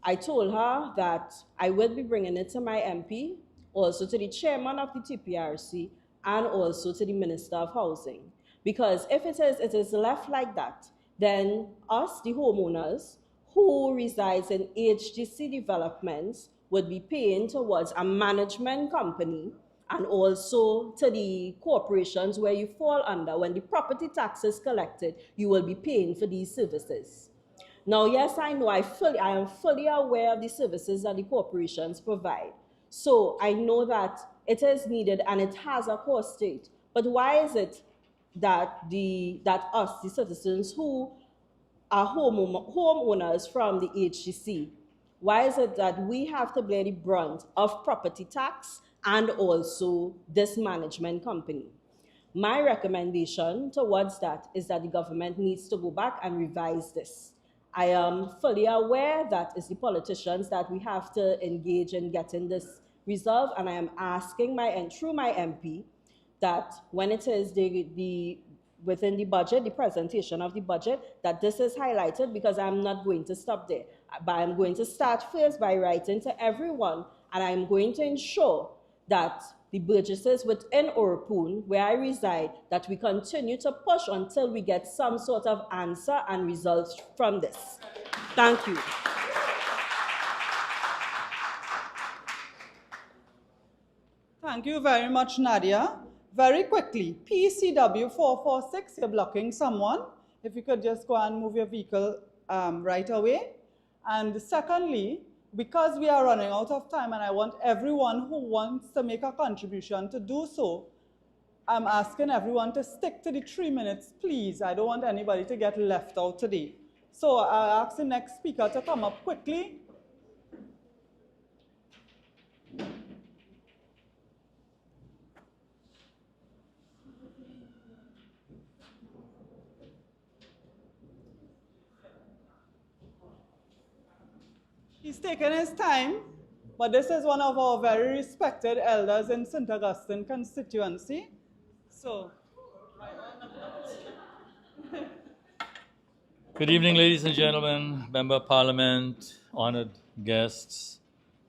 I told her that I will be bringing it to my MP, also to the chairman of the TPRC, and also to the Minister of Housing. Because if it is left like that, then us, the homeowners, who resides in HGC developments would be paying towards a management company and also to the corporations where you fall under. When the property tax is collected, you will be paying for these services. Now, yes, I know I am fully aware of the services that the corporations provide. So I know that it is needed and it has a cost to it. But why is it that us, the citizens who are homeowners from the HGC, why is it that we have to bear the brunt of property tax and also this management company? My recommendation towards that is that the government needs to go back and revise this. I am fully aware that it's the politicians that we have to engage in getting this resolved, and I am asking through my MP that when it is within the budget, the presentation of the budget, that this is highlighted, because I'm not going to stop there. But I'm going to start first by writing to everyone, and I'm going to ensure that the burgesses within Orapun, where I reside, that we continue to push until we get some sort of answer and results from this. Thank you. Thank you very much, Nadia. Very quickly, PCW 446, you're blocking someone. If you could just go and move your vehicle right away. And secondly, because we are running out of time and I want everyone who wants to make a contribution to do so, I'm asking everyone to stick to the 3 minutes, please. I don't want anybody to get left out today. So I ask the next speaker to come up quickly. He's taken his time, but this is one of our very respected elders in St. Augustine constituency. So, good evening, ladies and gentlemen, Member of Parliament, honored guests.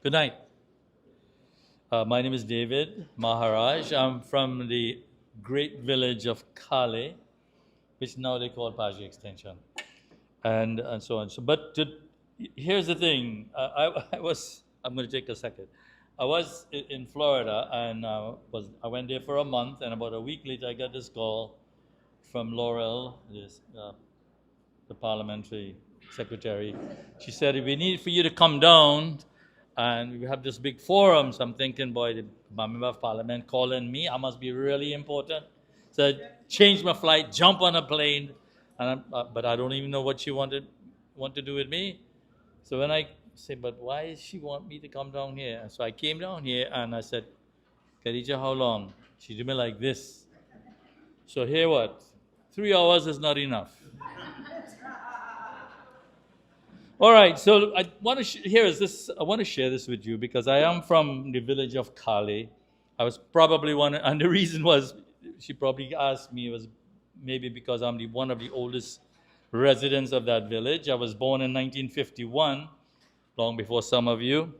Good night. My name is David Maharaj. I'm from the great village of Kale, which now they call Paji Extension, and so on. So, here's the thing. I'm going to take a second. I was in Florida, and I went there for a month, and about a week later, I got this call from Laurel, the parliamentary secretary. She said, we need for you to come down, and we have this big forum. So I'm thinking, boy, the member of parliament calling me, I must be really important. So I changed my flight, jump on a plane, but I don't even know what she want to do with me. So when I said, but why does she want me to come down here? And so I came down here and I said, Khadija, how long? She did me like this. So here what? 3 hours is not enough. All right, so I want to share this with you because I am from the village of Kale. I was probably and the reason was, she probably asked me, was maybe because I'm one of the oldest residents of that village. I was born in 1951, long before some of you.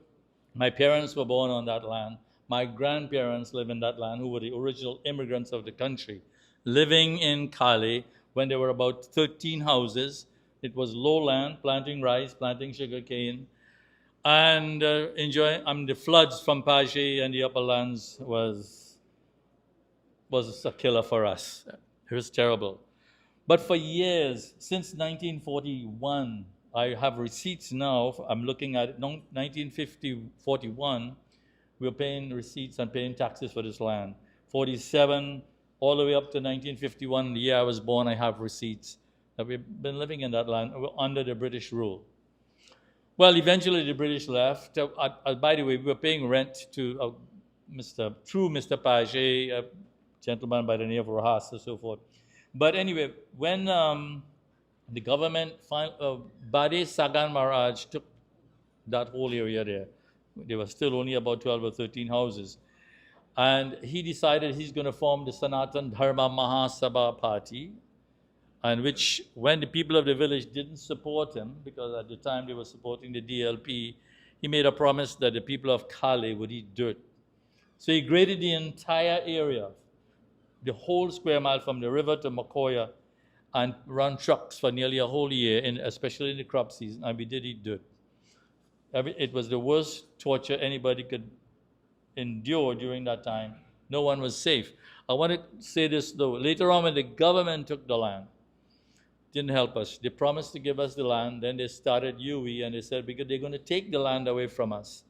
My parents were born on that land. My grandparents live in that land, who were the original immigrants of the country, living in Kale when there were about 13 houses. It was lowland, planting rice, planting sugarcane, and the floods from Paji and the upper lands was a killer for us. It was terrible. But for years, since 1941, I have receipts now. I'm looking at it. 1941, we were paying receipts and paying taxes for this land. 47, all the way up to 1951, the year I was born, I have receipts. That we've been living in that land under the British rule. Well, eventually the British left. By the way, we were paying rent to through Mr. Paget, a gentleman by the name of Rahas and so forth. But anyway, when the government, Bade Sagan Maharaj took that whole area there were still only about 12 or 13 houses. And he decided he's going to form the Sanatan Dharma Mahasabha party. and which, when the people of the village didn't support him, because at the time they were supporting the DLP, he made a promise that the people of Cali would eat dirt. So he graded the entire area, the whole square mile from the river to Macoya, and run trucks for nearly a whole year, especially in the crop season, and we did eat dirt. It was the worst torture anybody could endure during that time. No one was safe. I want to say this though. Later on, when the government took the land, didn't help us. They promised to give us the land, then they started UE, and they said because they're going to take the land away from us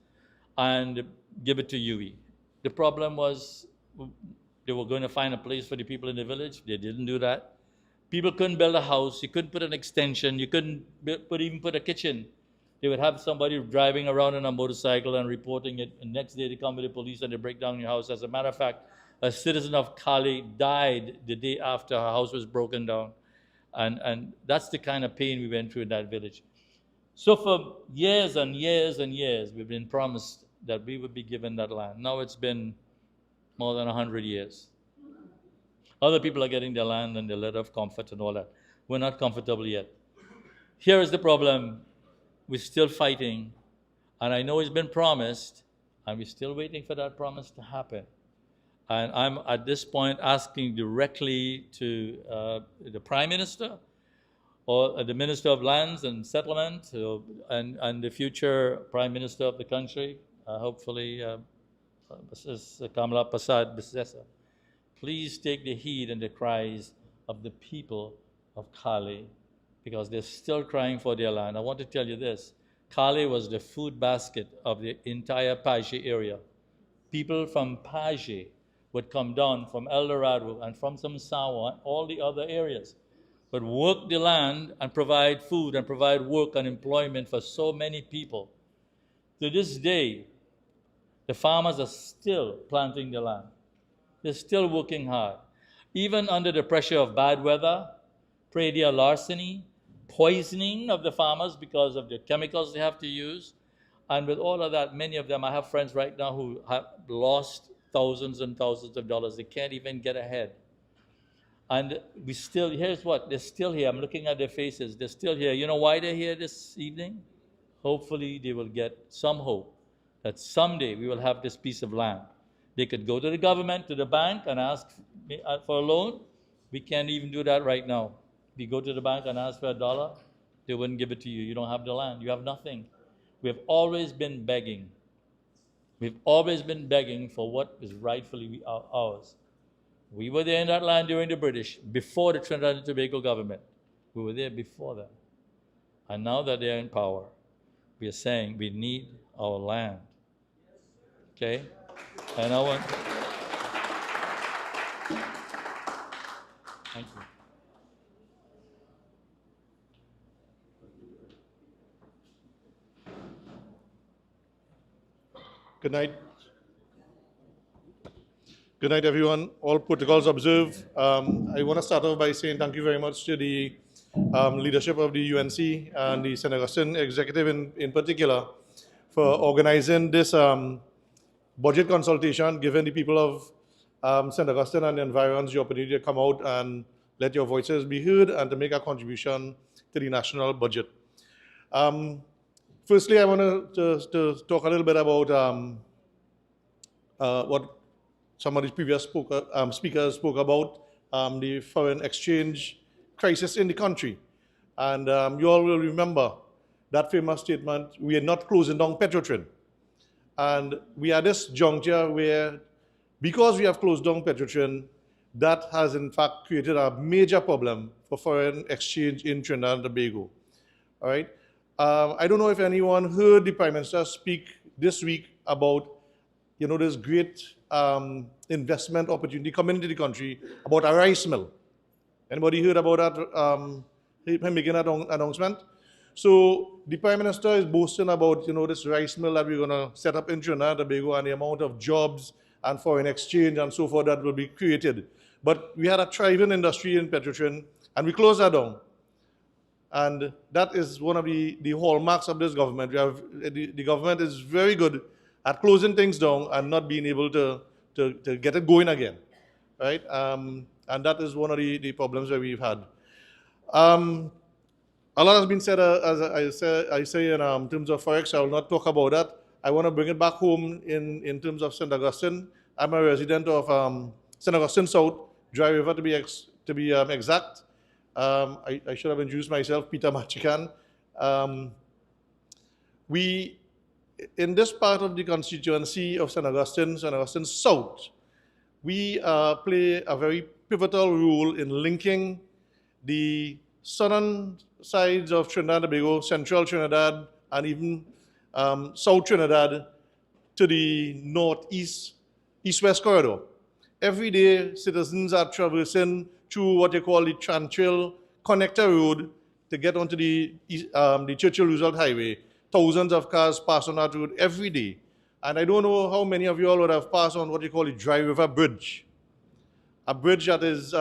and give it to UE. The problem was they were going to find a place for the people in the village. They didn't do that. People couldn't build a house. You couldn't put an extension. You couldn't even put a kitchen. They would have somebody driving around on a motorcycle and reporting it, and next day they come with the police and they break down your house. As a matter of fact, a citizen of Cali died the day after her house was broken down. And that's the kind of pain we went through in that village. So for years and years and years, we've been promised that we would be given that land. Now it's been more than 100 years. Other people are getting their land and their letter of comfort and all that. We're not comfortable yet. Here is the problem. We're still fighting. And I know it's been promised, and we're still waiting for that promise to happen. And I'm at this point asking directly to the Prime Minister or the Minister of Lands and Settlement and the future Prime Minister of the country, hopefully Kamala Prasad Bisesa. Please take the heed and the cries of the people of Cali, because they're still crying for their land. I want to tell you this. Cali was the food basket of the entire Paje area. People from Paje would come down from El Dorado and from some Sawa and all the other areas, but work the land and provide food and provide work and employment for so many people. To this day, the farmers are still planting the land. They're still working hard. Even under the pressure of bad weather, predial larceny, poisoning of the farmers because of the chemicals they have to use, and with all of that, many of them, I have friends right now who have lost thousands and thousands of dollars. They can't even get ahead. And we still, here's what, they're still here. I'm looking at their faces. They're still here. You know why they're here this evening? Hopefully they will get some hope that someday we will have this piece of land. They could go to the government, to the bank, and ask for a loan. We can't even do that right now. If you go to the bank and ask for $1, they wouldn't give it to you. You don't have the land. You have nothing. We have always been begging. We've always been begging for what is rightfully ours. We were there in that land during the British, before the Trinidad and Tobago government. We were there before that. And now that they're in power, we are saying we need our land. Okay? And I want... Thank you. Good night. Good night, everyone. All protocols observed. I want to start off by saying thank you very much to the leadership of the UNC and the St. Augustine executive in particular for organizing this budget consultation, giving the people of St. Augustine and the environs the opportunity to come out and let your voices be heard and to make a contribution to the national budget. Firstly, I want to talk a little bit about what some of the previous speakers spoke about, the foreign exchange crisis in the country. And you all will remember that famous statement, we are not closing down Petrotrin. And we are at this juncture where, because we have closed down Petrotrin, that has in fact created a major problem for foreign exchange in Trinidad and Tobago. All right? I don't know if anyone heard the Prime Minister speak this week about, you know, this great investment opportunity coming into the country about a rice mill. Anybody heard about that, him making that announcement? So the Prime Minister is boasting about, you know, this rice mill that we're going to set up in Trinidad and Tobago and the amount of jobs and foreign exchange and so forth that will be created. But we had a thriving industry in Petrotrin and we closed that down. And that is one of the hallmarks of this government. We have, the government is very good at closing things down and not being able to get it going again, right? And that is one of the problems that we've had. A lot has been said, as I say in terms of Forex. I will not talk about that. I want to bring it back home in terms of St. Augustine. I'm a resident of St. Augustine South, Dry River to be exact. I should have introduced myself, Peter Machikan. We, in this part of the constituency of St. Augustine South, we play a very pivotal role in linking the southern sides of Trinidad and Tobago, central Trinidad, and even South Trinidad to the northeast, east-west corridor. Every day, citizens are traversing through what they call the Tranquil Connector Road to get onto the Churchill Roosevelt Highway. Thousands of cars pass on that road every day. And I don't know how many of you all would have passed on what you call the Dry River Bridge. A bridge that is,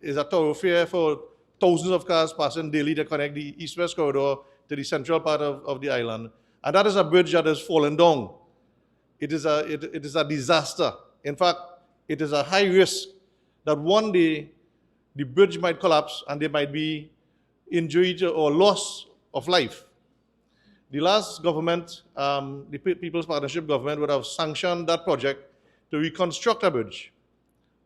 is a thoroughfare for thousands of cars passing daily to connect the east-west corridor to the central part of the island. And that is a bridge that has fallen down. It is a disaster. In fact, it is a high risk that one day the bridge might collapse and there might be injury or loss of life. The last government, the People's Partnership government, would have sanctioned that project to reconstruct a bridge.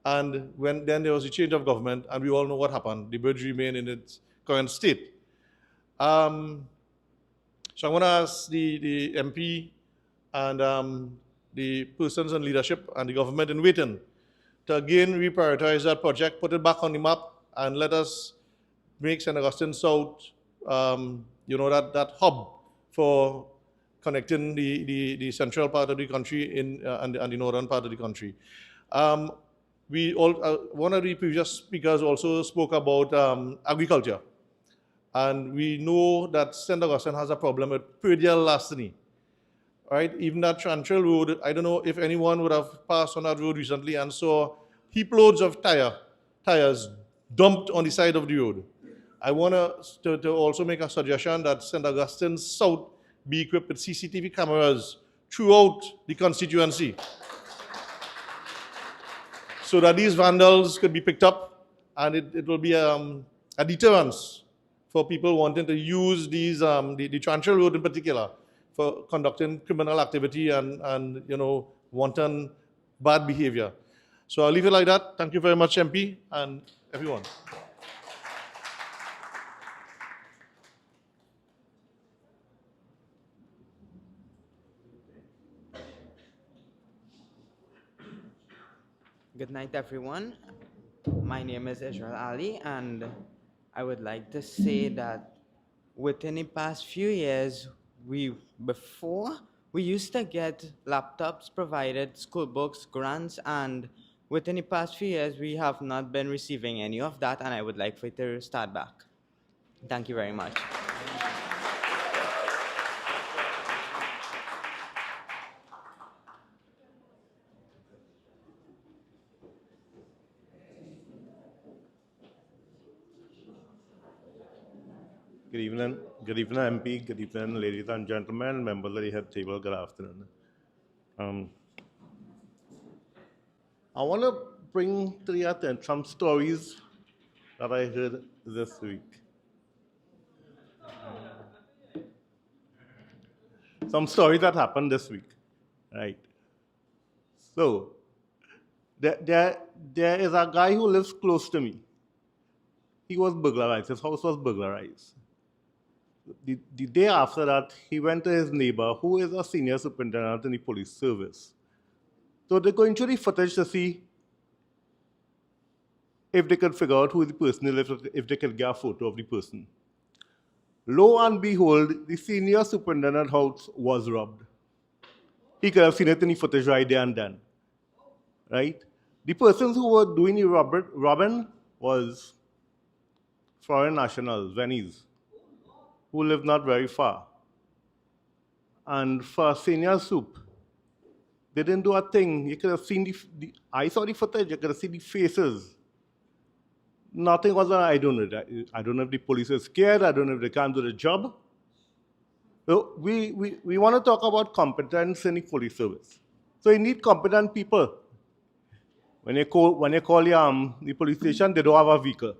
And then there was a change of government, and we all know what happened. The bridge remained in its current state. So I'm going to ask the MP and the persons in leadership and the government in waiting to again reprioritize that project, put it back on the map, and let us make St. Augustine South, that hub for connecting the central part of the country and the northern part of the country. One of the previous speakers also spoke about agriculture. And we know that St. Augustine has a problem with perdial larceny. Right? Even that Tranquil Road, I don't know if anyone would have passed on that road recently and saw heap loads of tires dumped on the side of the road. I want to also make a suggestion that St. Augustine South be equipped with CCTV cameras throughout the constituency so that these vandals could be picked up, and it will be a deterrence for people wanting to use these the Tranquil Road in particular for conducting criminal activity and wanton bad behavior. So I'll leave it like that. Thank you very much, MP, and everyone. Good night, everyone. My name is Israel Ali, and I would like to say that within the past few years, before we used to get laptops provided, school books, grants, and within the past few years, we have not been receiving any of that, and I would like for it to start back. Thank you very much. Good evening, MP. Good evening, ladies and gentlemen, members of the head table. Good afternoon. I want to bring to your attention some stories that I heard this week. Some stories that happened this week, right? So, there is a guy who lives close to me. He was burglarized. His house was burglarized. The day after that, he went to his neighbor, who is a senior superintendent in the police service. So they're going through the footage to see if they could figure out who the person is, if they could get a photo of the person. Lo and behold, the senior superintendent's house was robbed. He could have seen it in the footage right there and then. Right? The persons who were doing the robbing was foreign nationals, Venice, who lived not very far. And for senior soup, they didn't do a thing. You could have seen I saw the footage, you could have seen the faces. Nothing was on. I don't know if the police are scared, I don't know if they can't do the job. So we want to talk about competence in the police service. So you need competent people. When you call the police station, they don't have a vehicle.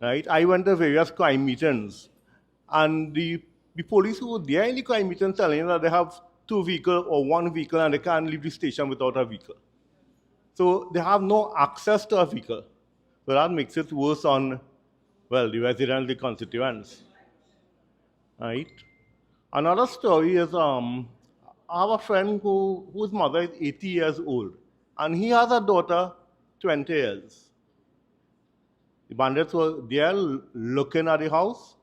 right? I went to various crime meetings, and the police who were there in the crime meeting telling you that they have 2 vehicles or 1 vehicle and they can't leave the station without a vehicle. So they have no access to a vehicle. So that makes it worse on, well, the residents, the constituents, right? Another story is, I have a friend whose mother is 80 years old, and he has a daughter 20 years. The bandits were there looking at the house.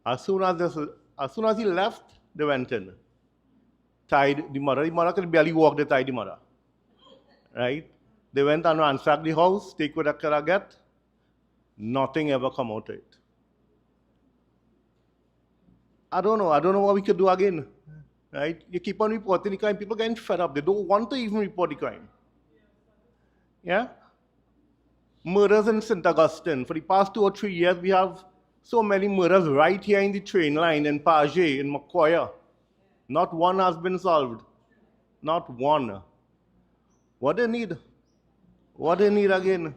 As soon as he left, they went in. Tied the mother. The mother could barely walk, they tied the mother. Right? They went and ransacked the house, take what they could get. Nothing ever come out of it. I don't know what we could do again. Right? You keep on reporting the crime, people getting fed up. They don't want to even report the crime. Yeah? Murders in St. Augustine. For the past 2 or 3 years, we have so many murders right here in the train line in Page, in Macoya. Not one has been solved. Not one. What they need? What they need again?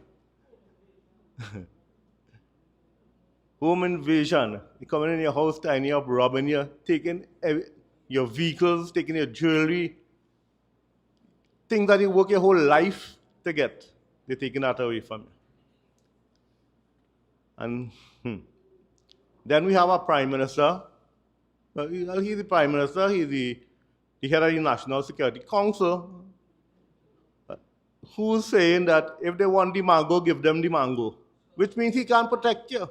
Home invasion. They coming in your house, tying you up, robbing you, taking your vehicles, taking your jewelry. Things that you work your whole life to get. They're taking that away from you. And then we have our Prime Minister. Well, he's the Prime Minister, he's the head of the National Security Council, who's saying that if they want the mango, give them the mango, which means he can't protect you.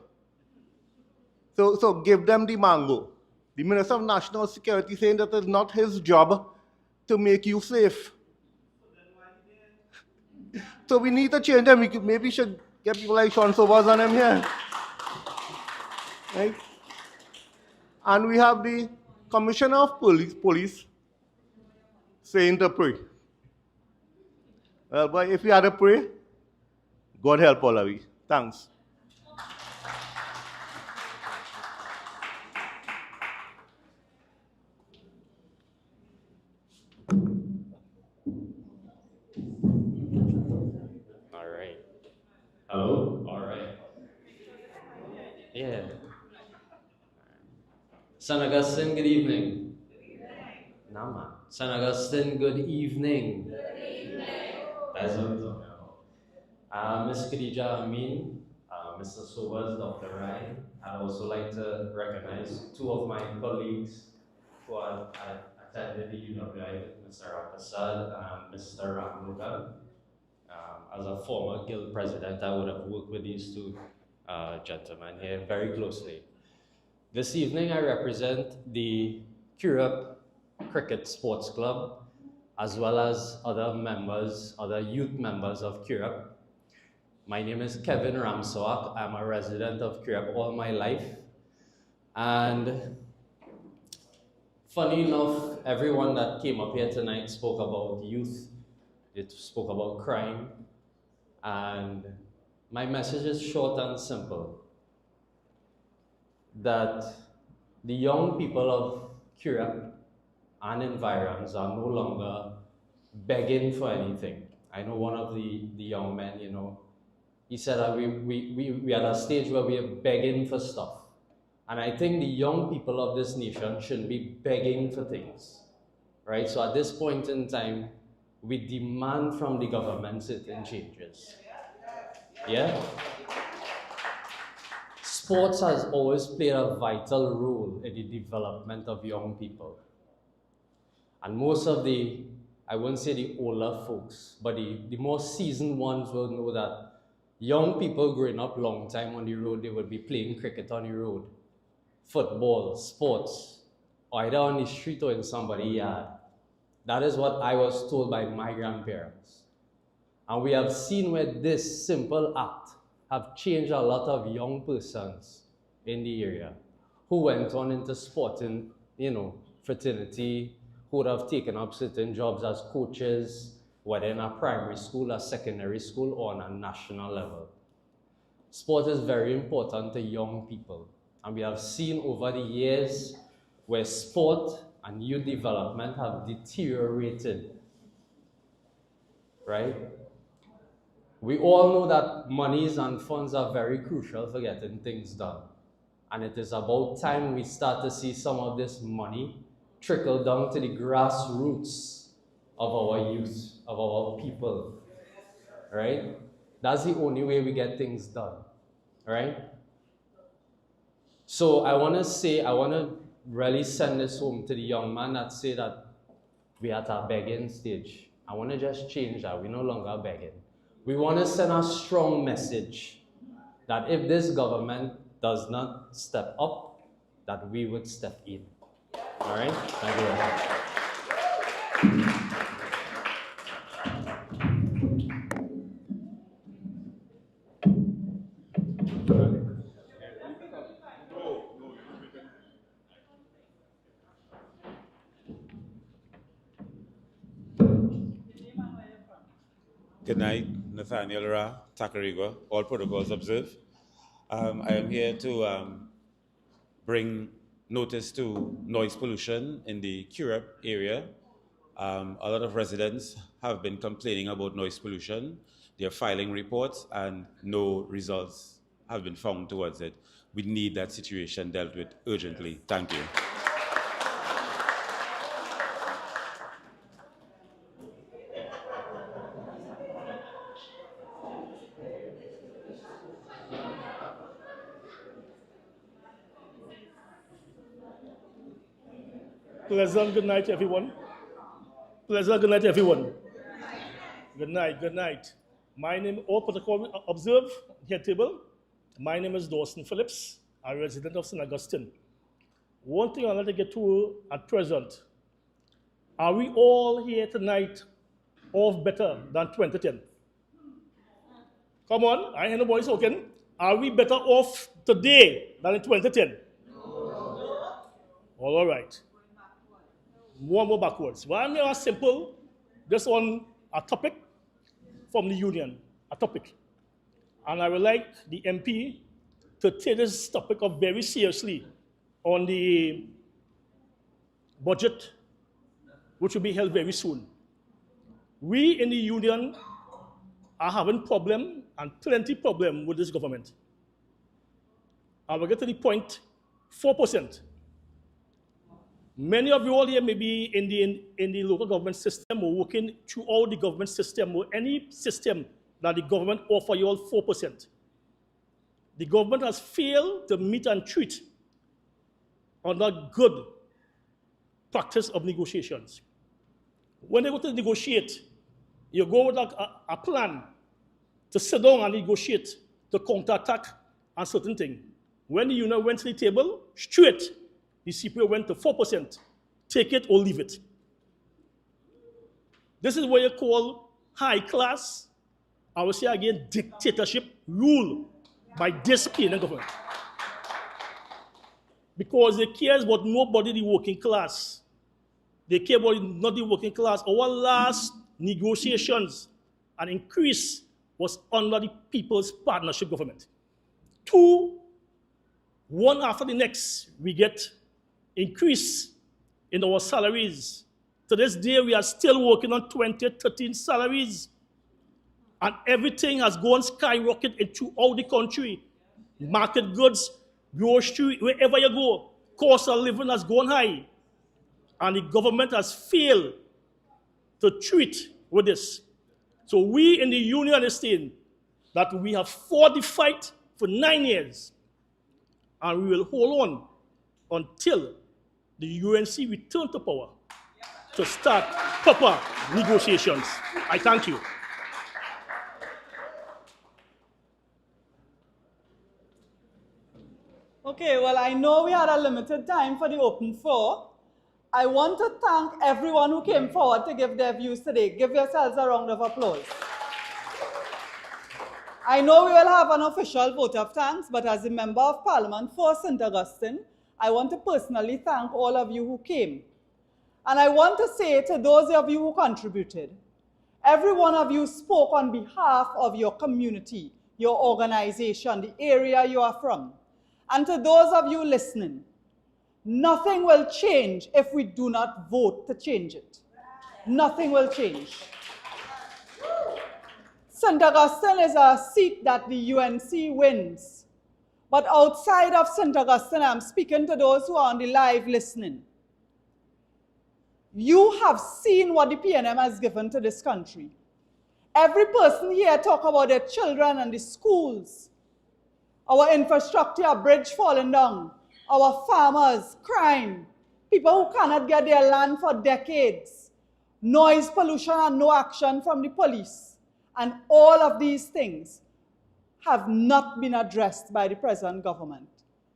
So give them the mango. The Minister of National Security saying that it's not his job to make you safe. So we need to change them. Maybe we should get people like Sean Sobers on them here. Right? And we have the Commissioner of Police saying to pray. Well, but if we had to pray, God help all of you. Thanks. All right. Hello? All right. Yeah. St. Augustine, good evening. Nah, man. St. Augustine, good evening. Good evening. That's what I'm talking about. Ms. Khadija Amin, Mr. Sobers, Dr. Ryan. I'd also like to recognize 2 of my colleagues who had attended the UWI, Mr. Rapasad and Mr. Ramluga. As a former guild president, I would have worked with these 2 gentlemen here very closely. This evening, I represent the Curup Cricket Sports Club, as well as other youth members of Curup. My name is Kevin Ramsoak. I'm a resident of Curup all my life. And funny enough, everyone that came up here tonight spoke about youth. They spoke about crime. And my message is short and simple. That the young people of Curup and environs are no longer begging for anything. I know one of the young men, he said that we at a stage where we are begging for stuff. And I think the young people of this nation shouldn't be begging for things, right? So at this point in time, we demand from the government certain changes. Yeah? Sports has always played a vital role in the development of young people. And most of I wouldn't say the older folks, but the more seasoned ones will know that young people growing up long time on the road, they would be playing cricket on the road, football, sports, either on the street or in somebody's yard. That is what I was told by my grandparents. And we have seen where this simple act have changed a lot of young persons in the area who went on into sporting, fraternity, who would have taken up certain jobs as coaches, whether in a primary school, a secondary school, or on a national level. Sport is very important to young people. And we have seen over the years where sport and youth development have deteriorated, right? We all know that monies and funds are very crucial for getting things done. And it is about time we start to see some of this money trickle down to the grassroots of our youth, of our people, right? That's the only way we get things done, right? So I want to really send this home to the young man that say that we are at a begging stage. I want to just change that. We're no longer begging. We want to send a strong message that if this government does not step up, that we would step in. All right? Thank you very much. Good night, Nathaniel Ra, Tacarigua, all protocols observed. I am here to bring notice to noise pollution in the Curab area. A lot of residents have been complaining about noise pollution. They're filing reports and no results have been found towards it. We need that situation dealt with urgently. Thank you. Pleasant good night, everyone. Pleasant good night, everyone. Good night, good night. My name, all protocol observe here table. My name is Dawson Phillips, a resident of St. Augustine. One thing I'd like to get to at present, are we all here tonight off better than 2010? Come on, I hear no voice spoken. Are we better off today than in 2010? No. All right. More backwards. Well, I'm here simple, just on a topic from the union, a topic. And I would like the MP to take this topic up very seriously on the budget, which will be held very soon. We in the union are having problem and plenty problem with this government. I will get to the point, 4%. Many of you all here may be in the local government system or working throughout the government system or any system that the government offer you all 4%. The government has failed to meet and treat on that good practice of negotiations. When they go to negotiate, you go with a plan to sit down and negotiate, to counterattack on certain things. When the union went to the table, straight, the CPO went to 4%. Take it or leave it. This is what you call high class, I will say again, dictatorship rule by discipline in government. Because they care about nobody, the working class. They care about not the working class. Our last negotiations and increase was under the People's Partnership Government. 2, one after the next, we get increase in our salaries. To this day, we are still working on 2013 salaries. And everything has gone skyrocket throughout the country. Market goods, grocery, wherever you go, cost of living has gone high. And the government has failed to treat with this. So we in the union understand that we have fought the fight for 9 years. And we will hold on until the UNC return to power to start proper negotiations. I thank you. Okay, well, I know we had a limited time for the open floor. I want to thank everyone who came forward to give their views today. Give yourselves a round of applause. I know we will have an official vote of thanks, but as a member of Parliament for St. Augustine, I want to personally thank all of you who came. And I want to say to those of you who contributed, every one of you spoke on behalf of your community, your organization, the area you are from. And to those of you listening, nothing will change if we do not vote to change it. Nothing will change. St. Augustine is a seat that the UNC wins. But outside of St. Augustine, I'm speaking to those who are on the live listening. You have seen what the PNM has given to this country. Every person here talk about their children and the schools, our infrastructure, bridge falling down, our farmers, crime, people who cannot get their land for decades, noise pollution and no action from the police. And all of these things have not been addressed by the present government.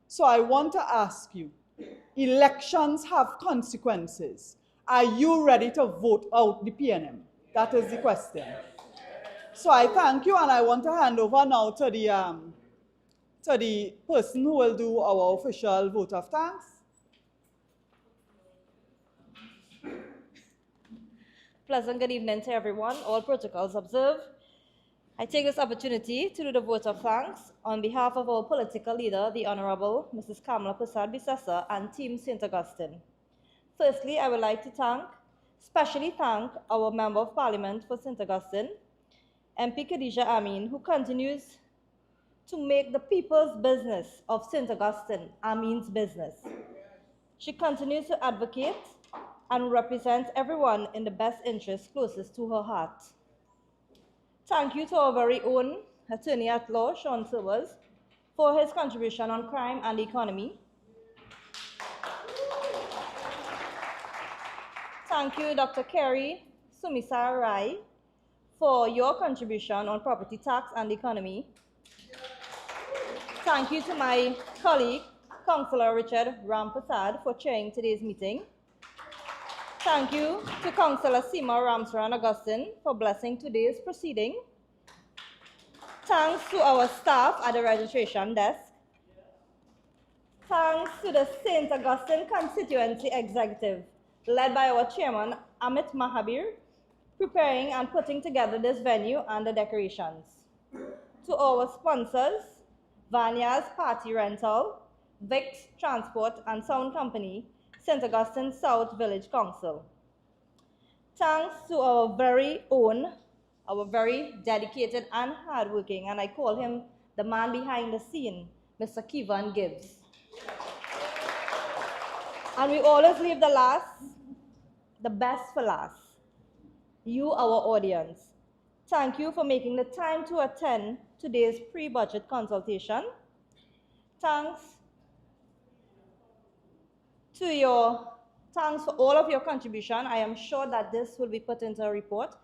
So I want to ask you, elections have consequences. Are you ready to vote out the PNM? That is the question. So I thank you, and I want to hand over now to the person who will do our official vote of thanks. Pleasant good evening to everyone. All protocols observed. I take this opportunity to do the vote of thanks on behalf of our political leader, the Honorable Mrs. Kamala Prasad Bisasa and Team St. Augustine. Firstly, I would like to especially thank our Member of Parliament for St. Augustine, MP Khadija Amin, who continues to make the people's business of St. Augustine Amin's business. She continues to advocate and represent everyone in the best interest closest to her heart. Thank you to our very own Attorney at Law, Sean Silvers, for his contribution on crime and the economy. Thank you, Dr. Kerry Sumisar Rai, for your contribution on property tax and the economy. Thank you to my colleague, Councillor Richard Rampasad, for chairing today's meeting. Thank you to Councillor Seema Ramsaran Augustine for blessing today's proceeding. Thanks to our staff at the registration desk. Thanks to the St. Augustine Constituency Executive, led by our chairman, Amit Mahabir, preparing and putting together this venue and the decorations. To our sponsors, Vanya's Party Rental, Vic's Transport and Sound Company, St. Augustine South Village Council. Thanks to our very own, our very dedicated and hardworking, and I call him the man behind the scene, Mr. Kevin Gibbs. And we always leave the best for last. You, our audience. Thank you for making the time to attend today's pre-budget consultation. Thanks for all of your contribution. I am sure that this will be put into a report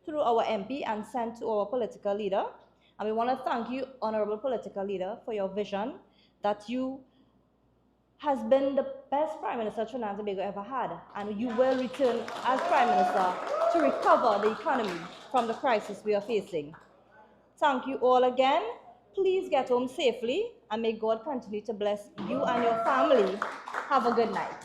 through our MP and sent to our political leader. And we want to thank you, Honorable Political Leader, for your vision that you has been the best Prime Minister Trinidad and Tobago ever had. And you will return as Prime Minister to recover the economy from the crisis we are facing. Thank you all again. Please get home safely, and may God continue to bless you and your family. Have a good night.